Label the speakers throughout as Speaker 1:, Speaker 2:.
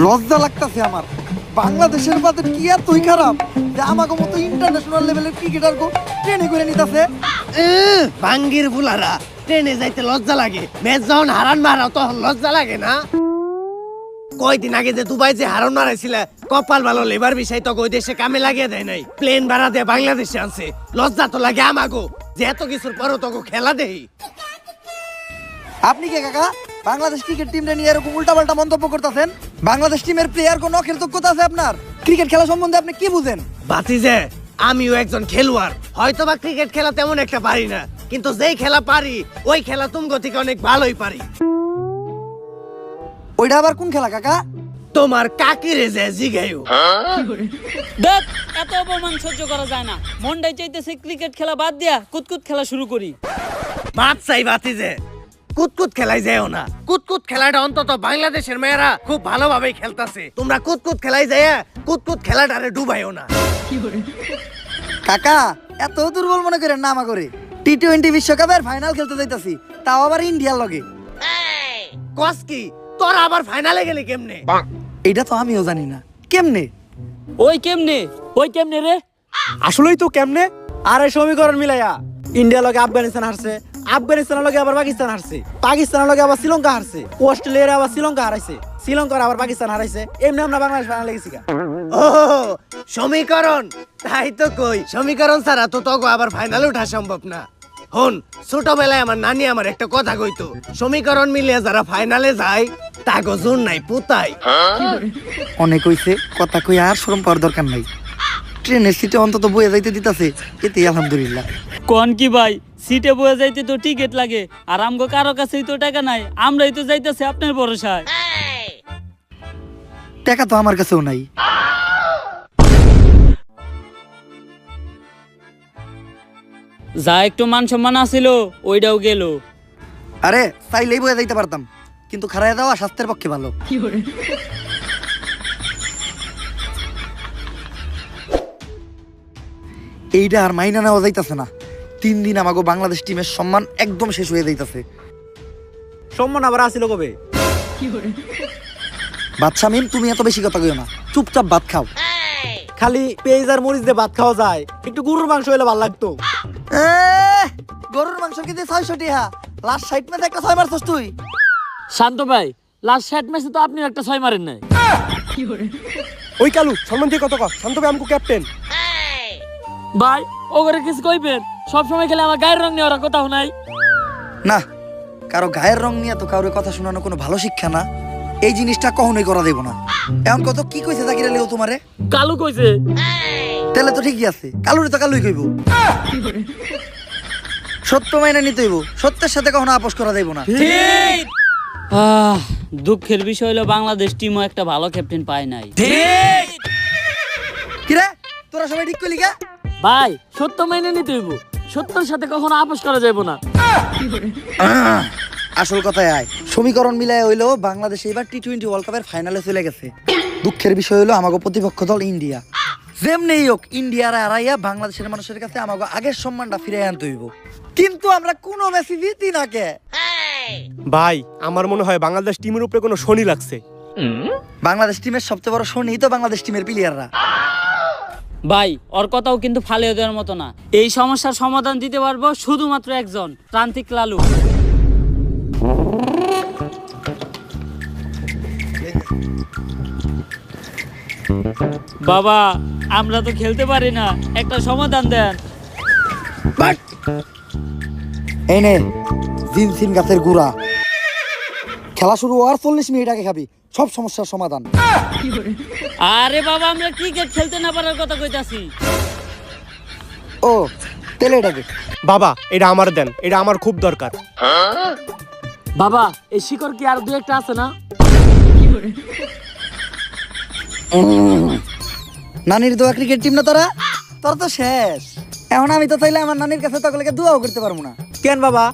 Speaker 1: লজ্জা লাগতাছে আমার। বাংলাদেশের বাজেট কি এতই খারাপ যে আমাকে মতো ইন্টারন্যাশনাল লেভেলের ক্রিকেটার গো ট্রেনে করে নিতেছে।
Speaker 2: বাঙ্গির বুলারা ট্রেনে যাইতে লজ্জা লাগে, ম্যাচ যখন হারান মারাও তখন লজ্জা লাগে না? কয়দিন আগে যে দুবাই যে হারান মারাইছিল, কপাল ভালো লেবার বিষয় তো ওই দেশে কামে লাগিয়ে দেয় নাই, প্লেন ভাড়া দিয়ে বাংলাদেশে আনছে। লজ্জা তো লাগে আমাগো যে এত কিছুর পরও তো খেলা দেই।
Speaker 1: আপনি কে কাকা বাংলাদেশ ক্রিকেট টিমটা নিয়ে এরকম উল্টাপাল্টা মন্তব্য করতেছেন? বাংলাদেশ টিমের প্লেয়ার কোন নখের যোগ্যতা আছে আপনার? ক্রিকেট খেলা সম্বন্ধে আপনি কি বুঝেন?
Speaker 2: বাতিজে আমিও একজন খেলোয়াড়, হয়তো বা ক্রিকেট খেলা তেমন একটা পারি না, কিন্তু যেই খেলা পারি ওই খেলা তুমগো থেকে অনেক ভালোই পারি।
Speaker 1: ওইটা আবার কোন খেলা কাকা?
Speaker 2: তোমার কাকিরে যে জিগাইও।
Speaker 3: দেখ, এত অপমান সহ্য করা যায় না। মনটাই চাইতেছে ক্রিকেট খেলা বাদ দিয়া কুতকুত খেলা শুরু করি।
Speaker 2: বাদ চাই বাতিজে, কুতকুত খেলাই যাও না। কুতকুত খেলাটা অন্তত বাংলাদেশের মেয়েরা খুব ভালোভাবেই খেলতাছে, তোমরা কুতকুত খেলাই যায় কুতকুত খেলাটারে ডুবাইও না।
Speaker 1: কাকা এত দুর্বল মনে করেন না আমা করে। টি-20 বিশ্বকাপের ফাইনাল খেলতে যাইতাছি, তাও আবার ইন্ডিয়ার লগে।
Speaker 2: কস কি তোরা আবার ফাইনালে গেলি কেমনে?
Speaker 1: এটা তো আমিও জানি না কেমনে।
Speaker 3: ওই কেমনে রে?
Speaker 4: আসলেই তো কেমনে? আর এই সমীকরণ মিলাইয়া ইন্ডিয়া লগে আফগানিস্তান হারছে, আফগানিস্তানের লগে আবার পাকিস্তান হারছে, পাকিস্তানের লগে আবার শ্রীলঙ্কা হারছে, অস্ট্রেলিয়ার আবার শ্রীলঙ্কা হারাইছে, শ্রীলঙ্কার আবার পাকিস্তান হারাইছে। এমনি আমরা বাংলাদেশ ফাইনালে গেছি।
Speaker 2: ও সমীকরণ, তাই তো কই সমীকরণ ছাড়া তো তগো আবার ফাইনালে ওঠা সম্ভব না। হন, ছোটবেলায় আমার নানি আমার একটা কথা কইতো, সমীকরণ মিলিয়ে যারা ফাইনালে যায় তাগো জোর নাই পুতাই।
Speaker 1: অনেক হইছে, কথা কই আর শরম পাওয়ার দরকার নাই। ট্রেনের সিটে অন্তত বয়ে যাইতে দিতাছে, এতে আলহামদুলিল্লাহ।
Speaker 3: কোন কি ভাই, সিটে বয়ে যাইতে তো টিকিট লাগে, আর আমগো কারো কাছেই তো টাকা নাই, আমরাই তো যাইতেছি আপনার ভরসায়।
Speaker 1: টাকা তো আমার কাছেও নাই।
Speaker 3: যা একটু মান সম্মান আছিল ওইটাও গেল।
Speaker 1: আরে চাইলেই বয়ে যাইতে পারতাম, কিন্তু খারায় দেওয়া স্বাস্থ্যের পক্ষে ভালো। এইটা আর মাইনা নেওয়া যাইতাছে না। 3 দিন আমাকে বাংলাদেশ টিমের সম্মান একদম শেষ হয়ে যাইতাছে।
Speaker 4: সম্মান আবার আসিল কবে?
Speaker 1: বাদশা মিম, তুমি এত বেশি কথা কইও না, চুপচাপ ভাত খাও।
Speaker 4: খালি পেঁয়াজ আর মরিচ দিয়ে ভাত খাওয়া যায়, একটু গরুর মাংস হলে ভালো লাগতো।
Speaker 1: গরুর মাংস কেজি 600 টাকা, লাস্ট 60 ম্যাচে একটা 6 মারছস তুই।
Speaker 3: শান্ত ভাই, লাস্ট 60 ম্যাচে তো আপনি একটা 6 মারেন নাই।
Speaker 4: ওই কালু সম্মান দিয়ে কত শান্ত ভাই আমকো ক্যাপ্টেন।
Speaker 3: ভাই ওগরে কিছু কইবেন, সব সময় খেলে আমার গায়ের রং নিয়ে ওরা কথা নাই।
Speaker 1: না, কারো গায়ের রং নিয়ে তো কারোর কথা শোনানো কোনো ভালো শিক্ষা না। এই জিনিসটা কখনোই করা দেব না। এখন কত কি কইছে জাকির আলী ও তোমারে?
Speaker 3: কালু কইছে।
Speaker 1: তাহলে তো ঠিকই আছে, কালুরে তো কালুই কইব। সত্য মাইনে নিতে হইব, সত্যের সাথে কখনো আপোষ করা দেব না।
Speaker 3: ঠিক। দুঃখের বিষয় হলো বাংলাদেশ টিমও একটা ভালো ক্যাপ্টেন পায় নাই।
Speaker 1: কিরে তোরা সবাই ঠিক কইলি কা?
Speaker 3: ভাই সত্য মেনে নিতে হইব, সত্যের সাথে কখনো আপোষ করা যাবে না।
Speaker 1: আসল কথায় আয়, সমীকরণ মিলায় হইলো বাংলাদেশ এবার টি-20 ওয়ার্ল্ড কাপের ফাইনালে চলে গেছে। দুঃখের বিষয় হলো আমাগো প্রতিপক্ষ দল ইন্ডিয়া। যেমনি হোক ইন্ডিয়ার হারাইয়া বাংলাদেশের মানুষের কাছে আমাগো আগের সম্মানটা ফিরে আনতে হইব। কিন্তু আমরা কোনো ম্যাচই জিতি না কে?
Speaker 4: ভাই আমার মনে হয় বাংলাদেশ টিমের উপরে কোনো শনি লাগছে।
Speaker 1: বাংলাদেশ টিমের সবচেয়ে বড় শনি তো বাংলাদেশ টিমের প্লেয়াররা।
Speaker 3: ভাই ওর কথাও কিন্তু ফালিয়ে দেওয়ার মতো না। এই সমস্যার সমাধান দিতে পারবো শুধুমাত্র একজন, প্রান্তিক লালু। বাবা আমরা তো খেলতে পারি না, একটা সমাধান দেন।
Speaker 1: এই নে জিনসিন গাছের গুড়া, খেলা শুরু হওয়ার 40 মিনিট আগে খাবি, সব সমস্যার সমাধান।
Speaker 3: আরে বাবা আমরা ক্রিকেট খেলতে না পারার কথা কইতাছি।
Speaker 1: ও তেলে এটাকে
Speaker 4: বাবা এটা আমার দেন, এটা আমার খুব দরকার।
Speaker 3: বাবা এই শিকড় কি আর দু একটা আছে না?
Speaker 1: নানির দোয়া ক্রিকেট টিম না তোরা, তোর তো শেষ। এখন আমি তো চাইলে আমার নানির কাছে তকলেকে দোয়াও করতে পারবো না।
Speaker 4: কেন বাবা?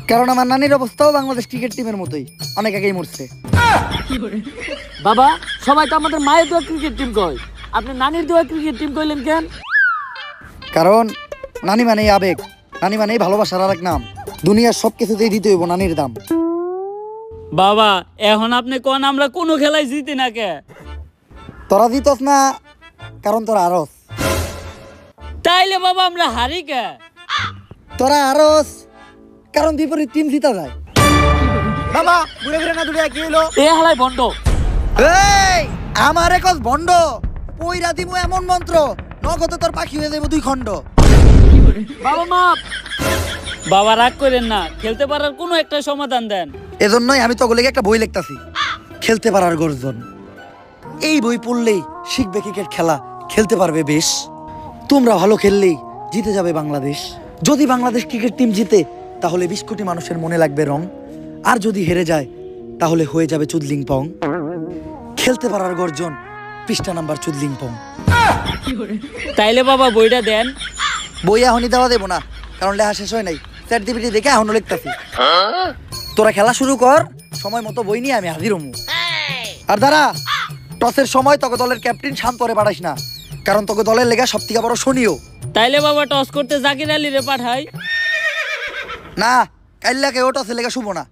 Speaker 1: কারণ আমার নানির অবস্থাও বাংলাদেশ ক্রিকেট টিমের মতোই, অনেক আগেই মরছে।
Speaker 3: বাবা সবাই তো আমাদের মায়ের দোয়া ক্রিকেট টিম কয়, আপনি নানির দোয়া ক্রিকেট টিম কইলেন কেন?
Speaker 1: কারণ নানি মানেই আবেগ, নানি মানেই ভালোবাসার আর এক নাম। দুনিয়ার সব কিছুতেই দিতে হইব নানির দাম।
Speaker 3: বাবা এখন আপনি কোন আমরা কোনো খেলায় জিতি না কে?
Speaker 1: তোরা জিতস না কারণ তোরা আরস,
Speaker 3: তাইলে বাবা আমরা হারি কে?
Speaker 1: তোরা আরস কারণ বিপরীত টিম জিতা যায়।
Speaker 4: বাবা ঘুরে ফিরে না দূরে কি হলো?
Speaker 3: এ হালাই বন্ধ।
Speaker 1: এই আমার একজ ভণ্ড পইরা দিমু এমন মন্ত্র নগদে তোর পাখি হয়ে যাবো 2 খণ্ড।
Speaker 3: বাবা মাপ। বাবা রাগ করেন না, খেলতে পারার কোনো একটা সমাধান দেন।
Speaker 1: এজন্যই আমি তোগুলোকে একটা বই লিখতাছি, খেলতে পারার গর্জন। এই বই পড়লেই শিখবে ক্রিকেট খেলা, খেলতে পারবে বেশ। তোমরা ভালো খেললেই জিতে যাবে বাংলাদেশ। যদি বাংলাদেশ ক্রিকেট টিম জিতে তাহলে 20 কোটি মানুষের মনে লাগবে রং, আর যদি হেরে যায় তাহলে হয়ে যাবে চুদলিং পং। খেলতে পারার গর্জন, পৃষ্ঠা নাম্বার চুদলিং পং।
Speaker 3: তাইলে বাবা বইটা দেন।
Speaker 1: বই এখনই দেওয়া দেবো না, কারণ লেখা শেষ হয় নাই। চ্যাট জিপিটি দেখে এখনো লিখতাছি। তোরা খেলা শুরু কর, সময় মতো বই নিয়ে আমি হাজির হমু। আর দাঁড়া, টসের সময় তোকে দলের ক্যাপ্টেন শান্তরে পাঠাইস না, কারণ তোকে দলের লেগা সব থেকে বড় শনিও।
Speaker 3: তাইলে বাবা টস করতে জাকির আলী রে পাঠাই।
Speaker 1: না, কাইল্লাকে ও টসের লেগা শুভ না।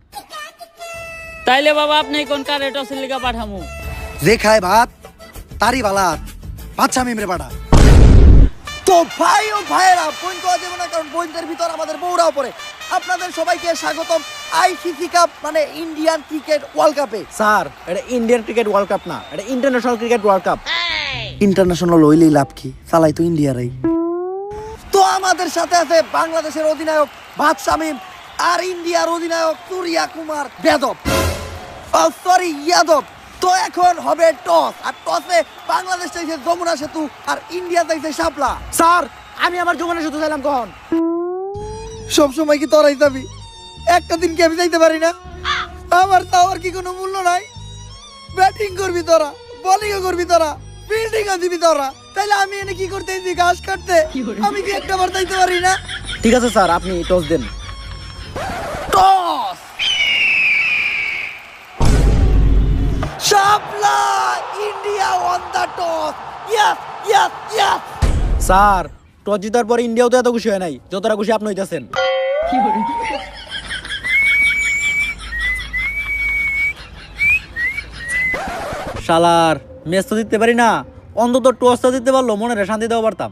Speaker 3: তাইলে বাবা আপনি কোন কারে টসের লিগা পাঠামু?
Speaker 1: যে খায় ভাত তারই বালাত, বাচ্চা মেমরে পাঠা। তো ভাই ও ভাইয়েরা, পয়েন্ট পাওয়া যাবে না, কারণ পয়েন্টের ভিতর আমাদের বউরাও পড়ে। আপনাদের সবাইকে স্বাগতম আইসিসি কাপ মানে ইন্ডিয়ান ক্রিকেট ওয়ার্ল্ড কাপে।
Speaker 4: স্যার এটা ইন্ডিয়ান ক্রিকেট ওয়ার্ল্ড কাপ না, এটা international cricket world cup.
Speaker 1: International হইলেই লাভ কি, চালাই তো ইন্ডিয়ারাই। তো আমাদের সাথে আছে বাংলাদেশের অধিনায়ক ভাত শামিম আর ইন্ডিয়ার অধিনায়ক সূর্যা কুমার যাদব, সরি যাদব। তো এখন হবে টস, আর টসে বাংলাদেশ চাইছে যমুনা সেতু আর ইন্ডিয়া চাইছে শাপলা।
Speaker 4: স্যার আমি আমার জীবনে শুধু চাইলাম কখন?
Speaker 1: সব সময় কি তোরাই যাবি? একটা দিন কি আমি যাইতে পারি না? আমার তাওয়ার কি কোনো মূল্য নাই? ব্যাটিং করবি তোরা, বোলিংও করবি তোরা, ফিল্ডিংও দিবি তোরা, তাইলে আমি এনে কি করতে এসেছি? ঘাস কাটতে? আমি কি একটা বার যাইতে পারি না?
Speaker 4: ঠিক আছে স্যার, আপনি টস দেন।
Speaker 1: Toss! Shapla India won the toss. Yes yes yes.
Speaker 4: Sir toss জিতার পরে ইন্ডিয়াও তো এত খুশি হয় নাই যতটা খুশি আপনি হইতাছেন। শালার ম্যাচ তো জিততে পারি না, অন্তত টসটা জিততে পারলো মনে শান্তি দেওয়া পারতাম।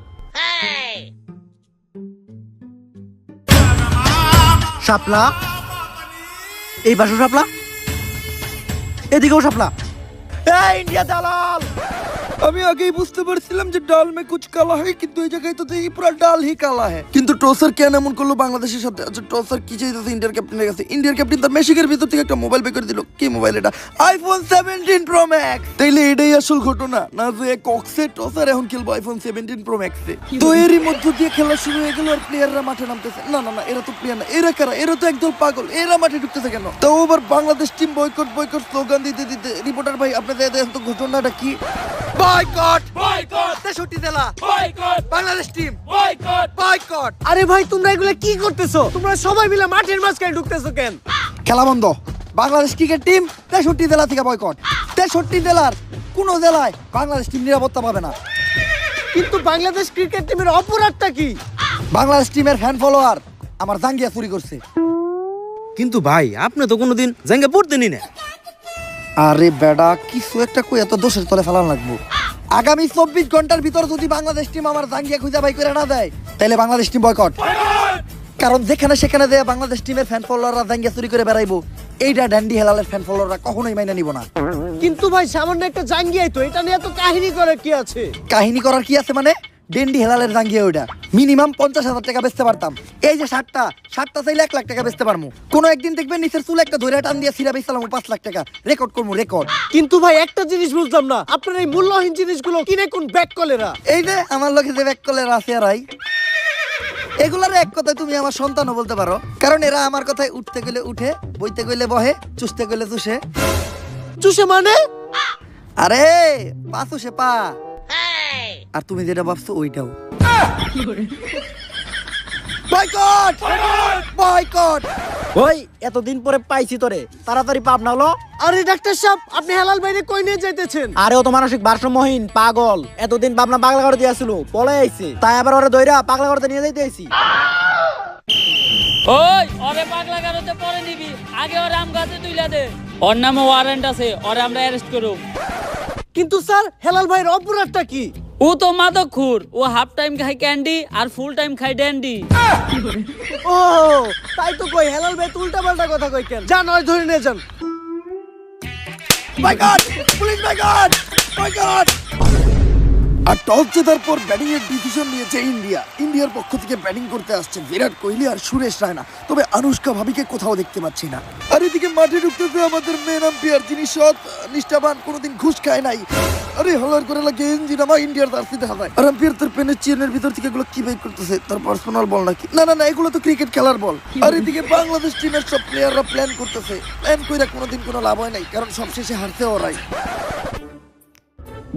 Speaker 4: শাপলা, এই পাশে শাপলা, এদিকেও শাপলা। এই ইন্ডিয়া দালাল!
Speaker 1: আমি আগেই বুঝতে পারছিলাম যে ডাল মে কুছ কালা হয়, কিন্তু এই জায়গায় তো দেখি পুরো ডাল হি কালা है। কিন্তু টসার কেন এমন করলো বাংলাদেশের সাথে? আচ্ছা টসার কি চাইতেছে ইন্ডিয়ার ক্যাপ্টেনের কাছে? ইন্ডিয়ার ক্যাপ্টেন তার মেশিকের ভিতর থেকে একটা মোবাইল বের করে দিল। কি মোবাইল এটা? IPhone 17 pro max. তাইলে এটাই আসল ঘটনা না, যে কক্সে টসার এখন খেলবো আইফোন 17 প্রো ম্যাক্সে। তো এরই মধ্য দিয়ে খেলা শুরু হয়ে গেল আর প্লেয়াররা মাঠে নামতেছে। না না না, এরা তো প্লেয়ার না, এরা কারা? এরা তো একদল পাগল, এরা মাঠে ঢুকতেছে কেন? তো আবার Bangladesh team boycott boycott slogan দিতে দিতে রিপোর্টার ভাই আপনাদের এত ঘটনাটা কি? বয়কট বয়কট 63 জেলা boycott, Bangladesh team boycott boycott.
Speaker 2: আরে ভাই তোমরা এগুলা কি করতেছো? তোমরা সবাই মিলে মাঠের মাঝখানে ঢুকতেছো কেন?
Speaker 1: খেলা বন্ধ। বাংলাদেশ ক্রিকেট টিম 63 জেলা থেকে বয়কট। 63 জেলার কোন জেলায় বাংলাদেশ টিম নিরাপত্তা পাবে না।
Speaker 2: কিন্তু বাংলাদেশ ক্রিকেট টিমের অপরাধটা কি?
Speaker 1: বাংলাদেশ টিমের ফ্যান ফলোয়ার আমার জাঙ্গিয়া চুরি করছে।
Speaker 5: কিন্তু ভাই আপনি তো কোনোদিন জাঙ্গা পড়তেনি না।
Speaker 1: আরে বেডা, কিছু একটা কই এত দোষের তলে ফেলান লাগবো। আগামী 24 ঘন্টার ভিতর যদি বাংলাদেশ টিম আমার জাঙ্গিয়া খুঁজে বাই করে না দেয় তাহলে বাংলাদেশ টিম বয়কট। কারণ যেখানে সেখানে দেয়া বাংলাদেশ টিমের ফ্যান ফলোয়াররা জাঙ্গিয়া চুরি করে বেড়াইবো, এইটা ড্যান্ডি হেলালের ফ্যান ফলোয়াররা কখনোই মাইনা নিব না।
Speaker 2: কিন্তু ভাই সামান্য একটা জাঙ্গিয়াই তো, এটা নিয়ে এত কাহিনী করার কি আছে?
Speaker 1: কাহিনী করার কি আছে মানে? ডেন্ডি হেলালের জাঙ্গিয়া ওইটা মিনিমাম 50,000 টাকা বেচতে পারতাম। এই যে শার্টটা চাইলে 1 লাখ টাকা বেচতে পারবো। কোনো একদিন দেখবেন নিচের চুল একটা ধরে টান দিয়ে সিরা বেচলাম 5 লাখ টাকা, রেকর্ড করবো রেকর্ড।
Speaker 2: কিন্তু ভাই একটা জিনিস বুঝলাম না, আপনার এই মূল্যহীন জিনিসগুলো কিনে কোন ব্যাক কলেরা?
Speaker 1: এই যে আমার লোকে যে ব্যাক কলের আছে রাই, এগুলার এক কথায় তুমি আমার সন্তানও বলতে পারো, কারণ এরা আমার কথায় উঠতে গেলে উঠে, বইতে গেলে বহে, চুষতে গেলে চুষে।
Speaker 2: চুষে মানে?
Speaker 1: আরে পা চুষে পা। আর তুমি যেটা ভাবছো ওইটাও। Boycott boycott.
Speaker 4: ওই এতদিন পরে পাইছি তোরে, তাড়াতাড়ি পাপ না হলো।
Speaker 2: আরে ডাক্তার সাহেব, আপনি হেলাল বাইরে কই নিয়ে যাইতেছেন?
Speaker 4: আরে ও তো মানসিক ভারসাম্যহীন পাগল, এতদিন ভাবনা পাগলা করে দিয়েছিল, পলে আইছে, তাই আবার ওরে দইরা পাগলা করতে নিয়ে যাইতে আইছি।
Speaker 3: ওই ওরে পাগলা গারোতে পরে নিবি, আগে ওরে আম গাছে তুইলা দে। ওর নামে ওয়ারেন্ট আছে, ওরে আমরা অ্যারেস্ট করব।
Speaker 2: কিন্তু স্যার হেলাল ভাইয়ের অপরাধটা কি?
Speaker 3: ও তো মাদকখোর, ও হাফ টাইম খায় ক্যান্ডি আর ফুল টাইম খায় ড্যান্ডি।
Speaker 2: ও তাই তো কই হেলাল ভাই উল্টা পাল্টা কথা কই কেন? যান ওই ধরে নিয়ে যান।
Speaker 1: মাই গড, পুলিশ, মাই গড, মাই গড। আর টস জেতার পর ব্যাটিং এর ডিসিশন নিয়েছে ইন্ডিয়া। ইন্ডিয়ার পক্ষ থেকে ব্যাটিং করতে আসছে বিরাট কোহলি আর সুরেশ রায়না। তবে আনুশকা ভাবিকে কোথাও দেখতে পাচ্ছি না। আর এদিকে মাঠে ঢুকতেছে আমাদের মেন আম্পায়ার, যিনি সৎ নিষ্ঠাবান, কোনোদিন ঘুষ খায় নাই। আরে হলার করে লাগে ইঞ্জিন আমার ইন্ডিয়ার জার্সিতে হাজায়। আর আম্পায়ার তার পেনের চেনের ভিতর থেকে এগুলো কি বের করতেছে? তার পার্সোনাল বল নাকি? না না না, এগুলো তো ক্রিকেট খেলার বল। আর এদিকে বাংলাদেশ টিমের সব প্লেয়াররা প্ল্যান করতেছে। প্ল্যান কইরা কোনোদিন কোনো লাভ হয় নাই, কারণ সবশেষে হারতে ওরাই।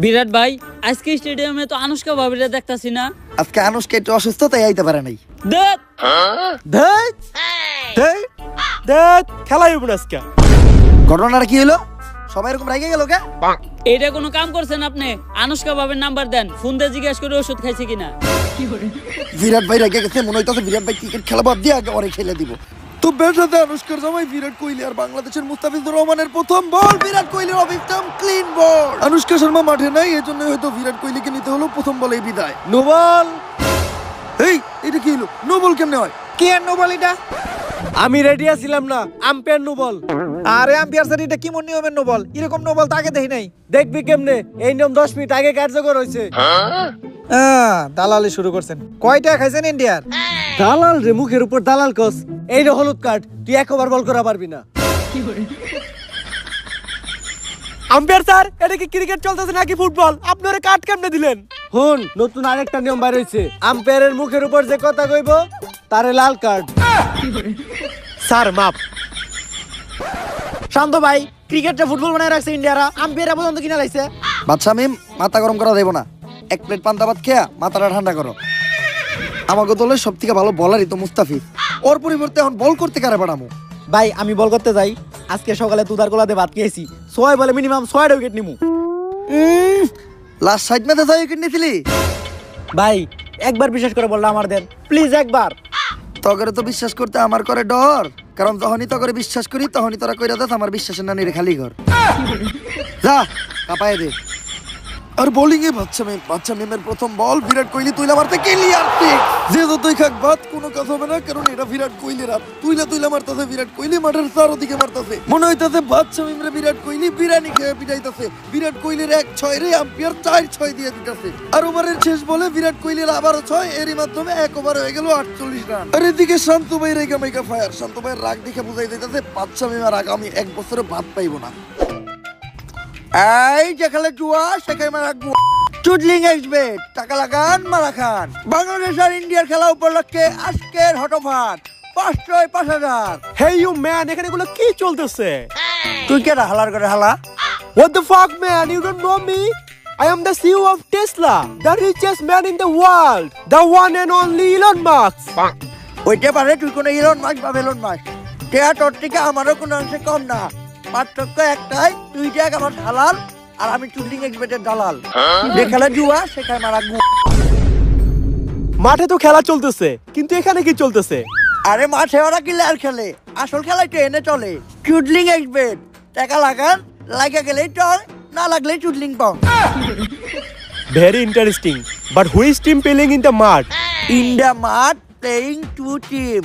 Speaker 3: বিরাট ভাই, আজকে স্টেডিয়ামে তো আনুশকা ভাবিরে দেখতাছি না।
Speaker 1: আজকে আনুশকা একটু অসুস্থ, তাই আইতে পারে নাই।
Speaker 3: দেখ
Speaker 4: দেখ দেখ দেখ খেলাই হবে না আজকে।
Speaker 1: ঘটনাটা কি হলো? সবাই এরকম রেগে গেল কে?
Speaker 3: এটা কোনো কাম করছেন আপনি? আনুশকা ভাবির নাম্বার দেন, ফোন দিয়ে জিজ্ঞেস করে ওষুধ খাইছে কিনা।
Speaker 1: বিরাট ভাই রেগে গেছে, মনে হইতাছে বিরাট ভাই ক্রিকেট খেলা বাদ দিয়ে আগে ওরে খেলে দিব। তো ব্যাটাতে আনুশকার জামাই বিরাট কোহলি আর বাংলাদেশের মুস্তাফিজুর রহমানের প্রথম বল। বিরাট কোহলির অবিক্রম ক্লিন বল। আনুশকা শর্মা মাঠে নাই, এজন্য হয়তো বিরাট কোহলিকে নিতে হলো প্রথম বলেই বিদায়।
Speaker 4: No ball.
Speaker 1: এই এটা কি হলো? নো বল কেমনে হয়?
Speaker 4: কি আর নো বল এটা? আমি রেডি আছিলাম না, আম্পায়ার নো বল। আরে আম্পায়ার স্যার, এটা কি নিয়মের নো বল? এরকম নো বল তো আগে দেখি নাই। দেখবি কেমনে? এই নিয়ম 10 মিনিট আগে কার্যকর হয়েছে। দালালি শুরু করছেন। কয়টা খাইছেন ইন্ডিয়ার?
Speaker 2: দালাল রে, মুখের উপর দালাল কস। এই রে হলুদ কার্ড, তুই একবার বল করা পারবি না।
Speaker 4: আম্পায়ার স্যার, এটা কি ক্রিকেট চলতেছে নাকি ফুটবল? আপনারা কাট কেমনে দিলেন?
Speaker 2: হুন, নতুন আরেকটা নিয়ম বাইর হইছে। আম্পায়ারের মুখের উপর যে কথা কইব তারে লাল কার্ড।
Speaker 4: স্যার মাপ। শান্ত ভাই, ক্রিকেটটা ফুটবল বানায় রাখছে ইন্ডিয়ারা, আম্পায়ার পর্যন্ত কিনা লাইছে।
Speaker 1: বাদশা মিম, মাথা গরম করা দেব না। এক প্লেট পান্তা ভাত খেয়া মাথাটা ঠান্ডা করো। আমাকে দলের সব থেকে ভালো বলারই তো মুস্তাফিজ। ওর পরিবর্তে এখন বল করতে কারে পাঠামো?
Speaker 4: ভাই আমি বল করতে যাই। আজকে সকালে তুদার গোলাতে ভাত খেয়েছি, 6 বলে মিনিমাম 6টা উইকেট নিমু।
Speaker 1: লাস্ট সাইড ম্যাচে 6 উইকেট নিয়েছিলি।
Speaker 4: ভাই একবার বিশ্বাস করে বললাম আমার দেন প্লিজ, একবার।
Speaker 1: তগরে তো বিশ্বাস করতে আমার করে ডর, কারণ যখনই তগরে বিশ্বাস করি তখনই তোরা কইরা দেস আমার বিশ্বাসের না নিরে খালি ঘর। যা কাপায় দে। আর বোলিং এ বাচ্চা মেমের প্রথম বল। বিরাট কোহলি তুইলা মারতে ক্লিয়ার ঠিক। যে যতই খাক বাদ কোনো কাজ হবে না, কারণ এটা বিরাট কোহলির হাত। তুইলা মারতাছে বিরাট কোহলি, মাঠের চারদিকে মারতাছে। মনে হইতাছে বাচ্চা মেমরে বিরাট কোহলি বিরিয়ানি খেয়ে পিটাইতাছে। বিরাট কোহলির 1-6 রে আম্পায়ার 4-6 দিয়ে দিতেছে। আর ওভারের শেষ বলে বিরাট কোহলির আবারও 6, এরই মাধ্যমে 1 ওভার হয়ে গেল 48 রান। আর এদিকে শান্ত ভাই রেগা মেগা ফায়ার। শান্ত ভাইয়ের রাগ দেখে বুঝাই দিতেছে বাচ্চা মেমের আগামী 1 বছরে ভাত পাইবো না। এই যেখানে জুয়া সেখানে রাখবো। চুডলিং এক্সবেট, টাকা লাগান মারা খান। বাংলাদেশ আর ইন্ডিয়ার খেলা উপলক্ষে আজকের হটফাট 5,000।
Speaker 4: হেই ইউ ম্যান, এখানে এগুলো কি চলতেছে?
Speaker 1: তুই কে হালার করে হালা?
Speaker 4: What the fuck man, you don't know me? I am the CEO of Tesla, the richest man in the world, the one and only Elon Musk.
Speaker 1: ওইটা পারে তুই কোনো ইলন মাস্ক বা বেলন মাস্ক। টেয়া তোর থেকে আমারও কোনো অংশে কম না। পার্থক্য একটাই, তুই দেখ আমার হালাল আর আমি চুডলিং এক্সবেটের দালাল। যেখানে জুয়া সেখানে মারা গু।
Speaker 4: মাঠে তো খেলা চলতেছে, কিন্তু এখানে কি চলতেছে?
Speaker 1: আরে মাঠে ওরা কি লেয়ার খেলে, আসল খেলায় ট্রেনে চলে। চুডলিং এক্সবেট, টাকা লাগান, লাগা গেলেই টল, না লাগলেই চুডলিং পাও।
Speaker 4: Very interesting, but who is team playing in the mud?
Speaker 1: India মাঠ playing 2 team,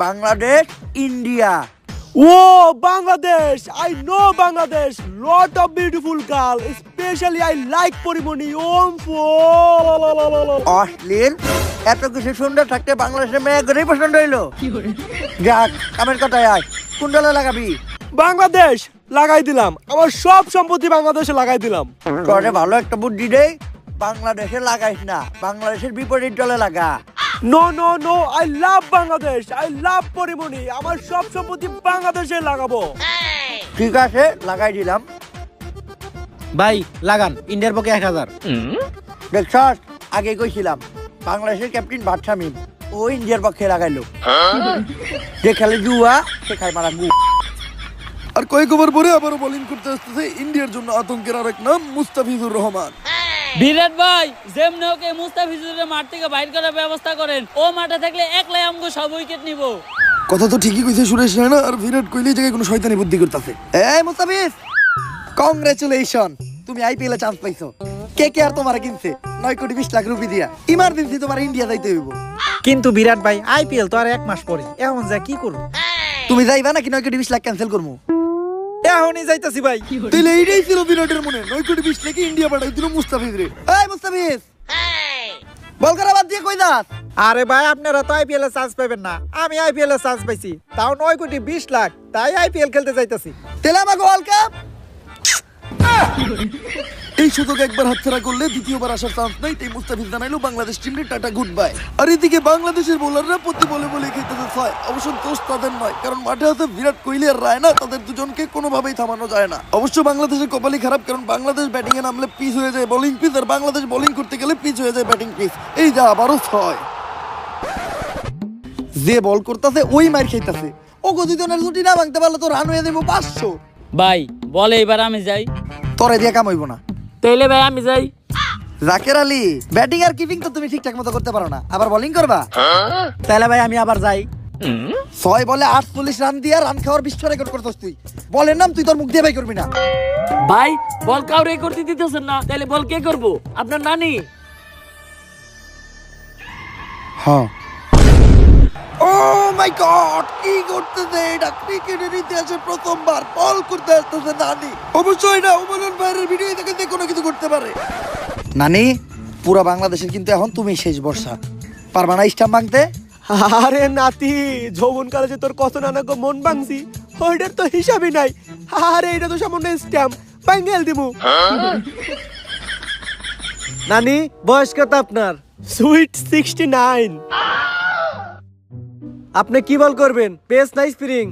Speaker 1: Bangladesh India.
Speaker 4: Oh, Bangladesh! I know Bangladesh. Lot of beautiful girl. Especially I like Porimoni.
Speaker 1: অশ্লীল, এত কিছু সুন্দর থাকতে বাংলাদেশের মেয়ে গরেই পছন্দ হইলো। যাক, কামের কথায় আয়, কোন দলে লাগাবি?
Speaker 4: বাংলাদেশ লাগাই দিলাম, আমার সব সম্পত্তি বাংলাদেশে লাগাই দিলাম।
Speaker 1: তোরে ভালো একটা বুদ্ধি দেই, বাংলাদেশে লাগাইস না, বাংলাদেশের বিপরীত দলে লাগা।
Speaker 4: No no no, I love Bangladesh, I love Porimoni, আমার সব সম্পত্তি বাংলাদেশে লাগাবো।
Speaker 1: ঠিক আছে, লাগাই দিলাম।
Speaker 4: ভাই লাগান, ইন্ডিয়ার পক্ষে 1000।
Speaker 1: দেখছস, আগে কইছিলাম বাংলাদেশের ক্যাপ্টেন বাদশা মিম, ও ইন্ডিয়ার পক্ষে লাগাইলো। যে খেলে জুয়া সে খায় মারা গু। আর কয়েক ওভার পরে আবারও বোলিং করতে আসতেছে ইন্ডিয়ার জন্য আতঙ্কের আরেক নাম মুস্তাফিজুর রহমান।
Speaker 3: বিরাট ভাই, যেমনি ওকে মুস্তাফিজুরের মাঠ থেকে বাইর করার ব্যবস্থা করেন। ও মাঠে থাকলে একলাই আমগো সব উইকেট নিব।
Speaker 1: কথা তো ঠিকই কইছে সুরেশ রায়না, আর বিরাট কোহলি এই জায়গায় কোনো শয়তানি বুদ্ধি করতেছে। এই মুস্তাফিজ, কংগ্রেচুলেশন, তুমি আইপিএল এ চান্স পাইছো। কে কে আর তোমার কিনছে 9,20,00,000 রুপি দিয়া। ইমার্জেন্সি তোমার ইন্ডিয়া যাইতে হইব।
Speaker 4: কিন্তু বিরাট ভাই আইপিএল তো আর 1 মাস পরে, এখন যা কি করব?
Speaker 1: তুমি যাইবা নাকি 9,20,00,000 ক্যান্সেল করবো?
Speaker 4: এখনই যাইতাছি ভাই।
Speaker 1: তাহলে এইটাই ছিল বিরাটের মনে, 9,20,00,000 ইন্ডিয়া পাঠাই দিল মুস্তাফিজ রে। এই মুস্তাফিজ, বল করা বাদ দিয়ে কই যাস?
Speaker 4: আরে ভাই আপনারা তো আইপিএল এ চান্স পাবেন না, আমি আইপিএল এ চান্স পাইছি, তাও 9,20,00,000, তাই আইপিএল খেলতে যাইতাছি।
Speaker 1: তেলে আমাকে ওয়ার্ল্ড কাপ। এই সুযোগ একবার হাতছাড়া করলে দ্বিতীয়বার আসার চান্স নাই, তাই মুস্তাফিজ জানাইলো বাংলাদেশ টিমে টাটা গুড বাই। আর এদিকে বাংলাদেশের বোলাররা প্রতি বলে বলে খেলতেছে ছয়। অবশ্য দোষ তাদের নয়, কারণ মাঠে আছে বিরাট কোহলি আর রায়না, তাদের দুজনকে কোনোভাবেই থামানো যায় না। অবশ্য বাংলাদেশের কপালই খারাপ, কারণ বাংলাদেশ ব্যাটিং এ নামলে পিচ হয়ে যায় বোলিং পিচ, আর বাংলাদেশ বোলিং করতে গেলে পিচ হয়ে যায় ব্যাটিং পিচ। এই যা আবারও ছয়। যে বল করতেছে ওই মার খাইতেছে। ও গদিজনের ছুটি না ভাঙতে পারলে তো রান হয়ে দেবো 500।
Speaker 3: ভাই বলে এবার আমি যাই।
Speaker 1: তোরে দিয়ে কাম হইব না।
Speaker 3: তাইলে ভাই আমি যাই।
Speaker 1: জাকের আলী, ব্যাটিং আর কিপিং তো তুমি ঠিকঠাক মতো করতে পারো না, আবার বোলিং করবা?
Speaker 4: তাহলে ভাই আমি আবার যাই।
Speaker 1: 6 বলে 48 রান দিয়া রান খাওয়ার বিশ্ব রেকর্ড করছস তুই। বলের নাম তুই তোর মুখ দিয়ে বাই করবি না।
Speaker 3: ভাই বল কাউরে করতে দিতেছেন না, তাহলে বল কে করবো? আপনার নানি।
Speaker 1: হ্যাঁ। ও মাই গড, কি করতেছে এটা? ক্রিকেটের ইতিহাসে প্রথমবার বল করতে আসতেছে নানি। অবশ্যই না, ওমরন ভাইয়ের ভিডিও থেকে যে কোনো কিছু করতে পারে। নানি, পুরো বাংলাদেশের কিন্তু এখন তুমি শেষ ভরসা। পারবা না স্টাম্প ভাঙতে?
Speaker 2: আরে নাতি, যৌবন কালে যে তোর কত নানা গো মন ভাঙছি, ওইটার তো হিসাবই নাই। আরে এটা তো সামান্য স্ট্যাম্প, বাঙ্গেল দিমু।
Speaker 4: নানি বয়স কত আপনার?
Speaker 2: সুইট 69।
Speaker 4: আপনি কি বল করবেন, পেস না স্প্রিং?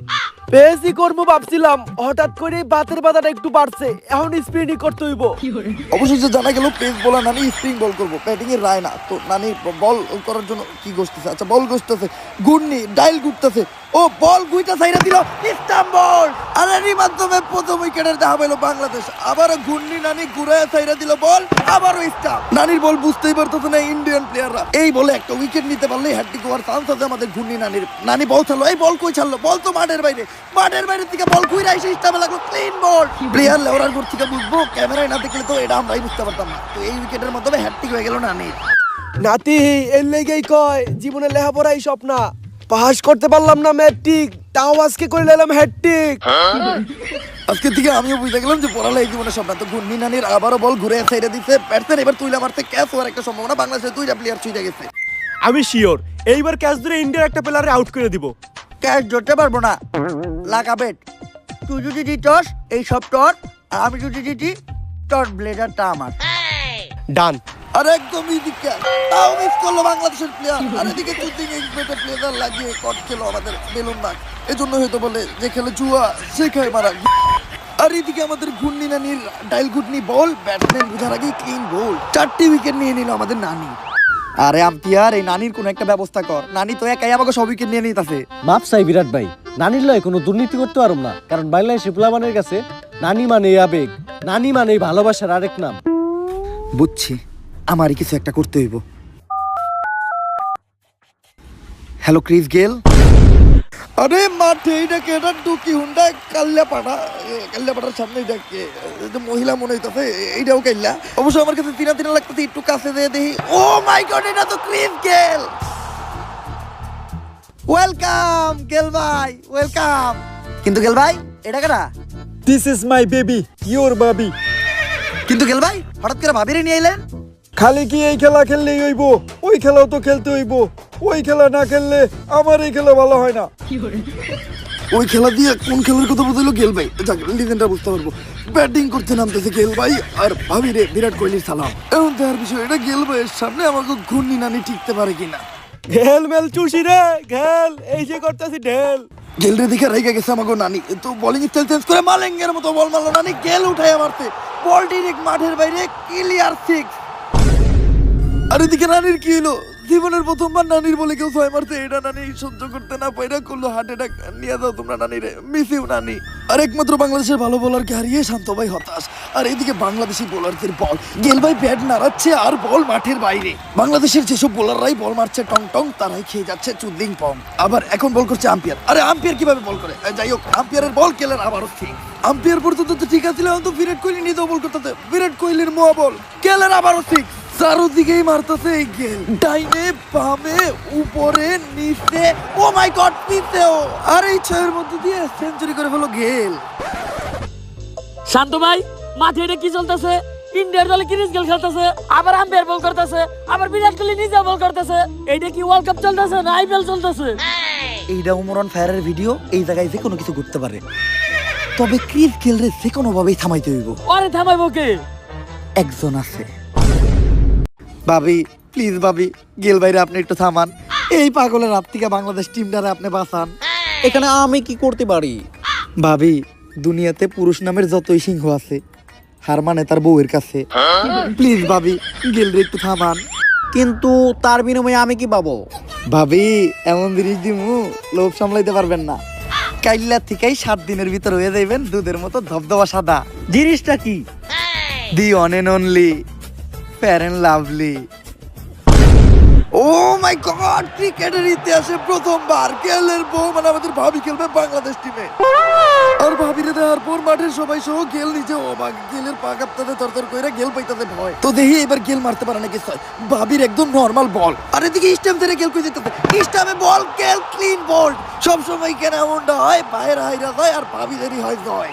Speaker 2: পেসই করবো ভাবছিলাম, হঠাৎ করে বাতের বাধাটা একটু বাড়ছে, এখন স্পিনই করতে হইব।
Speaker 1: অবশেষে জানা গেল পেস বোলার নানি স্পিন বল করবো, ব্যাটিং এর রায় না। তো নানি বল করার জন্য কি করতেছে? আচ্ছা বল করতেছে, গুন্নি ডাইল ঘুরতেছে, ও বল গুইটা সাইরা দিল, স্টাম্প বল। আর এরই মাধ্যমে প্রথম উইকেটের দেখা পেল বাংলাদেশ। আবারও ঘূর্ণি নানি ঘুরায় সাইরা দিল বল, আবারও স্টাম্প। নানির বল বুঝতেই পারতেছে না ইন্ডিয়ান প্লেয়াররা। এই বলে একটা উইকেট নিতে পারলে হ্যাটট্রিক হওয়ার চান্স আছে আমাদের ঘূর্ণি নানির। নানি বল ছাড়লো, এই বল কই ছাড়লো? বল তো মাঠের বাইরে, মাঠের বাইরে থেকে বল ঘুরে এসে স্টাম্পে লাগলো, ক্লিন বল। প্লেয়ার লেওয়ার ঘর থেকে বুঝবো, ক্যামেরায় না দেখলে তো এটা আমরাই বুঝতে পারতাম না। তো এই উইকেটের মাধ্যমে হ্যাটট্রিক হয়ে গেল নানির।
Speaker 2: নাতি এর লেগেই কয় জীবনে লেখাপড়াই স্বপ্ন। পাস করতে পারলাম না ম্যাট্রিক, তাও আজকে করে নিলাম হ্যাটট্রিক।
Speaker 1: আজকে থেকে আমিও বুঝতে গেলাম যে পড়ালে এই জীবনে সব না। তো ঘূর্ণি নানির আবারও বল ঘুরে সাইডে দিচ্ছে ব্যাটসম্যান, এবার তুইলা মারতে ক্যাচ হওয়ার একটা সম্ভাবনা। বাংলাদেশের 2টা প্লেয়ার ছুঁয়ে গেছে।
Speaker 2: আমি শিওর এইবার ক্যাচ ধরে ইন্ডিয়ার একটা প্লেয়ারে আউট করে দিব।
Speaker 1: ক্যাচ ধরতে পারবো না, লাগা বেট। তুই যদি দিতস এই সব টর, আর আমি যদি দিতি টর ব্লেডারটা আমার।
Speaker 2: ডান।
Speaker 1: আর একদম ইজি ক্যাচ, তাও মিস করলো বাংলাদেশের প্লেয়ার। আর এদিকে চুটিং এক্সপেক্টেড প্লেয়ার লাগিয়ে কট খেলো আমাদের বেলুন নাক। এজন্য হয়তো বলে যে খেলে জুয়া সে খায় মারা। আর এদিকে আমাদের ঘূর্ণি নানির ডাইল ঘুটনি বল, ব্যাটসম্যান বুঝার আগেই ক্লিন বল। 4টি উইকেট নিয়ে নিল আমাদের নানি। আরে আম্পিয়ার, এই নানির কোনো একটা ব্যবস্থা কর। নানি তো একাই আমাকে সব উইকেট নিয়ে নিতেছে।
Speaker 6: মাপ চাই বিরাট ভাই, নানির লয় কোনো দুর্নীতি করতে পারব না, কারণ বাংলাদেশের পোলাপানের কাছে নানি মানে আবেগ, নানি মানে ভালোবাসার আরেক নাম।
Speaker 1: বুঝছি, আমারই কিছু একটা করতে হইব। Hello Chris Gayle. আরে মাঠে এটাকে এটা ডুকি হুন্ডা কাল্লাপাড়ার সামনে এটাকে মহিলা মনে হইতেছে, এইটাও কাইল্লা। অবশ্য আমার কাছে তিনা লাগতেছে, একটু কাছে দিয়ে দেখি। ও মাই গড, এটা তো ক্রিস গেল। ওয়েলকাম গেল ভাই, ওয়েলকাম। কিন্তু গেল ভাই এটা কেনা?
Speaker 4: This is my baby, your baby.
Speaker 1: কিন্তু গেল ভাই হঠাৎ করে ভাবিরে নিয়ে এলেন?
Speaker 4: খালি কি এই খেলা খেললেই হইব? ওই খেলাও তো খেলতে হইব। ওই খেলা না খেললে আমার এই খেলা ভালো হয় না।
Speaker 1: ওই খেলা দিয়ে কোন খেলার কথা বলছিল গেল ভাই? যাক, লিজেন্ডটা বুঝতে পারবো। ব্যাটিং করতে নামতেছে গেল ভাই, আর ভাবি রে বিরাট কোহলির সালাম। এখন তার বিষয় এটা গেল ভাইয়ের সামনে আমাকে ঘূর্ণি নানি টিকতে পারে কিনা।
Speaker 2: ঘেল মেল চুষি রে ঘেল, এই যে করতেছি ঢেল।
Speaker 1: গেল রে দেখে রেগে গেছে আমাকে নানি। তো বোলিং স্টাইল চেঞ্জ করে মালেঙ্গের মতো বল মারলো নানি। গেল উঠায় মারতে, বল ডিরেক্ট মাঠের বাইরে, ক্লিয়ার 6। আর এদিকে নানির কি হলো? জীবনের প্রথমবার নানির বলে কেউ 6 মারতে, এটা নানি সহ্য করতে না পাইরা করলো হার্ট অ্যাটাক। নিয়ে যাও তোমরা নানি রে, মিস ইউ নানি। আর একমাত্র বাংলাদেশের ভালো বোলারকে হারিয়ে শান্ত ভাই হতাশ। আর এইদিকে বাংলাদেশি বোলারদের বল, গেল ভাই ব্যাট নাড়াচ্ছে আর বল মাঠের বাইরে। বাংলাদেশের যেসব বোলাররাই বল মারছে টং টং, তারাই খেয়ে যাচ্ছে চুদলিং পং। আবার এখন বল করছে আম্পায়ার। আরে আম্পায়ার কিভাবে বল করে? যাই হোক, আম্পায়ারের বল কেলেন আবারও ঠিক। আম্পায়ার পর্যন্ত তো ঠিক আছে, তো বিরাট কোহলি নিজেও বল করতেছে। বিরাট কোহলির মোয়া বল, কেলেন আবারও ঠিক। চারোদিকেই মারতেছে এই গেল, ডাইনে বামে উপরে নিচে, ও মাই গড নিচেও। আর এই ছয়ের মধ্যে দিয়ে সেঞ্চুরি করে ফেলো গেল।
Speaker 3: শান্ত ভাই, মাঠে এটা কি চলতেছে? ইন্ডিয়ার দলে ক্রিস গেল খেলতেছে, আবার আম্পায়ার বল করতেছে, আবার বিরাট কোহলি নিজে বল করতেছে। এইটা কি ওয়ার্ল্ড কাপ চলতেছে না আইপিএল চলতেছে?
Speaker 1: এইটা ওমর অন ফায়ারের ভিডিও। এই জায়গায় যে কোনো কিছু ঘটতে পারে, তবে ক্রিস গেলরে যে কোনো ভাবেই থামাইতে হইব।
Speaker 3: আরে থামাইবো কে?
Speaker 1: একজন আছে। ভাবি প্লিজ, ভাবি গেল ভাইরে আপনি একটু থামান। এই পাগলের হাত থেকে বাংলাদেশ টিমটারে আপনি বাঁচান।
Speaker 4: এখানে আমি কি করতে পারি?
Speaker 1: ভাবি, দুনিয়াতে পুরুষ নামের যতই সিংহ আছে, হার মানে তার বউয়ের কাছে। প্লিজ ভাবি, গেলরে একটু থামান।
Speaker 4: কিন্তু তার বিনিময়ে আমি কি পাবো?
Speaker 1: ভাবি এমন জিনিস দিমু, লোভ সামলাইতে পারবেন না। কাইল্লা থেকেই 7 দিনের ভিতর হয়ে যাইবেন দুধের মতো ধবধবা সাদা।
Speaker 4: জিনিসটা কি?
Speaker 1: The one and only fair and lovely. Oh my god, ক্রিকেটের ইতিহাসে প্রথমবার গেলের বউ মানে আমাদের ভাবি খেলবে বাংলাদেশ টিমে। আর ভাবিরে দেওয়ার পর মাঠের সবাই সহ গেল নিজে অবাক। গেলের পা কাঁপতাতে তরতর কইরা গেল পাইতাতে ভয়। তো দেখি এবার গেল মারতে পারে নাকি ছয়। ভাবির একদম নরমাল বল, আর এদিকে স্টাম্প ধরে গেল কই যেতেছে। স্টাম্পে বল, গেল ক্লিন বোল্ড। সব সময় কেন এমনটা হয়? বাইরে হাইরা যায় আর ভাবিদেরই হয় জয়।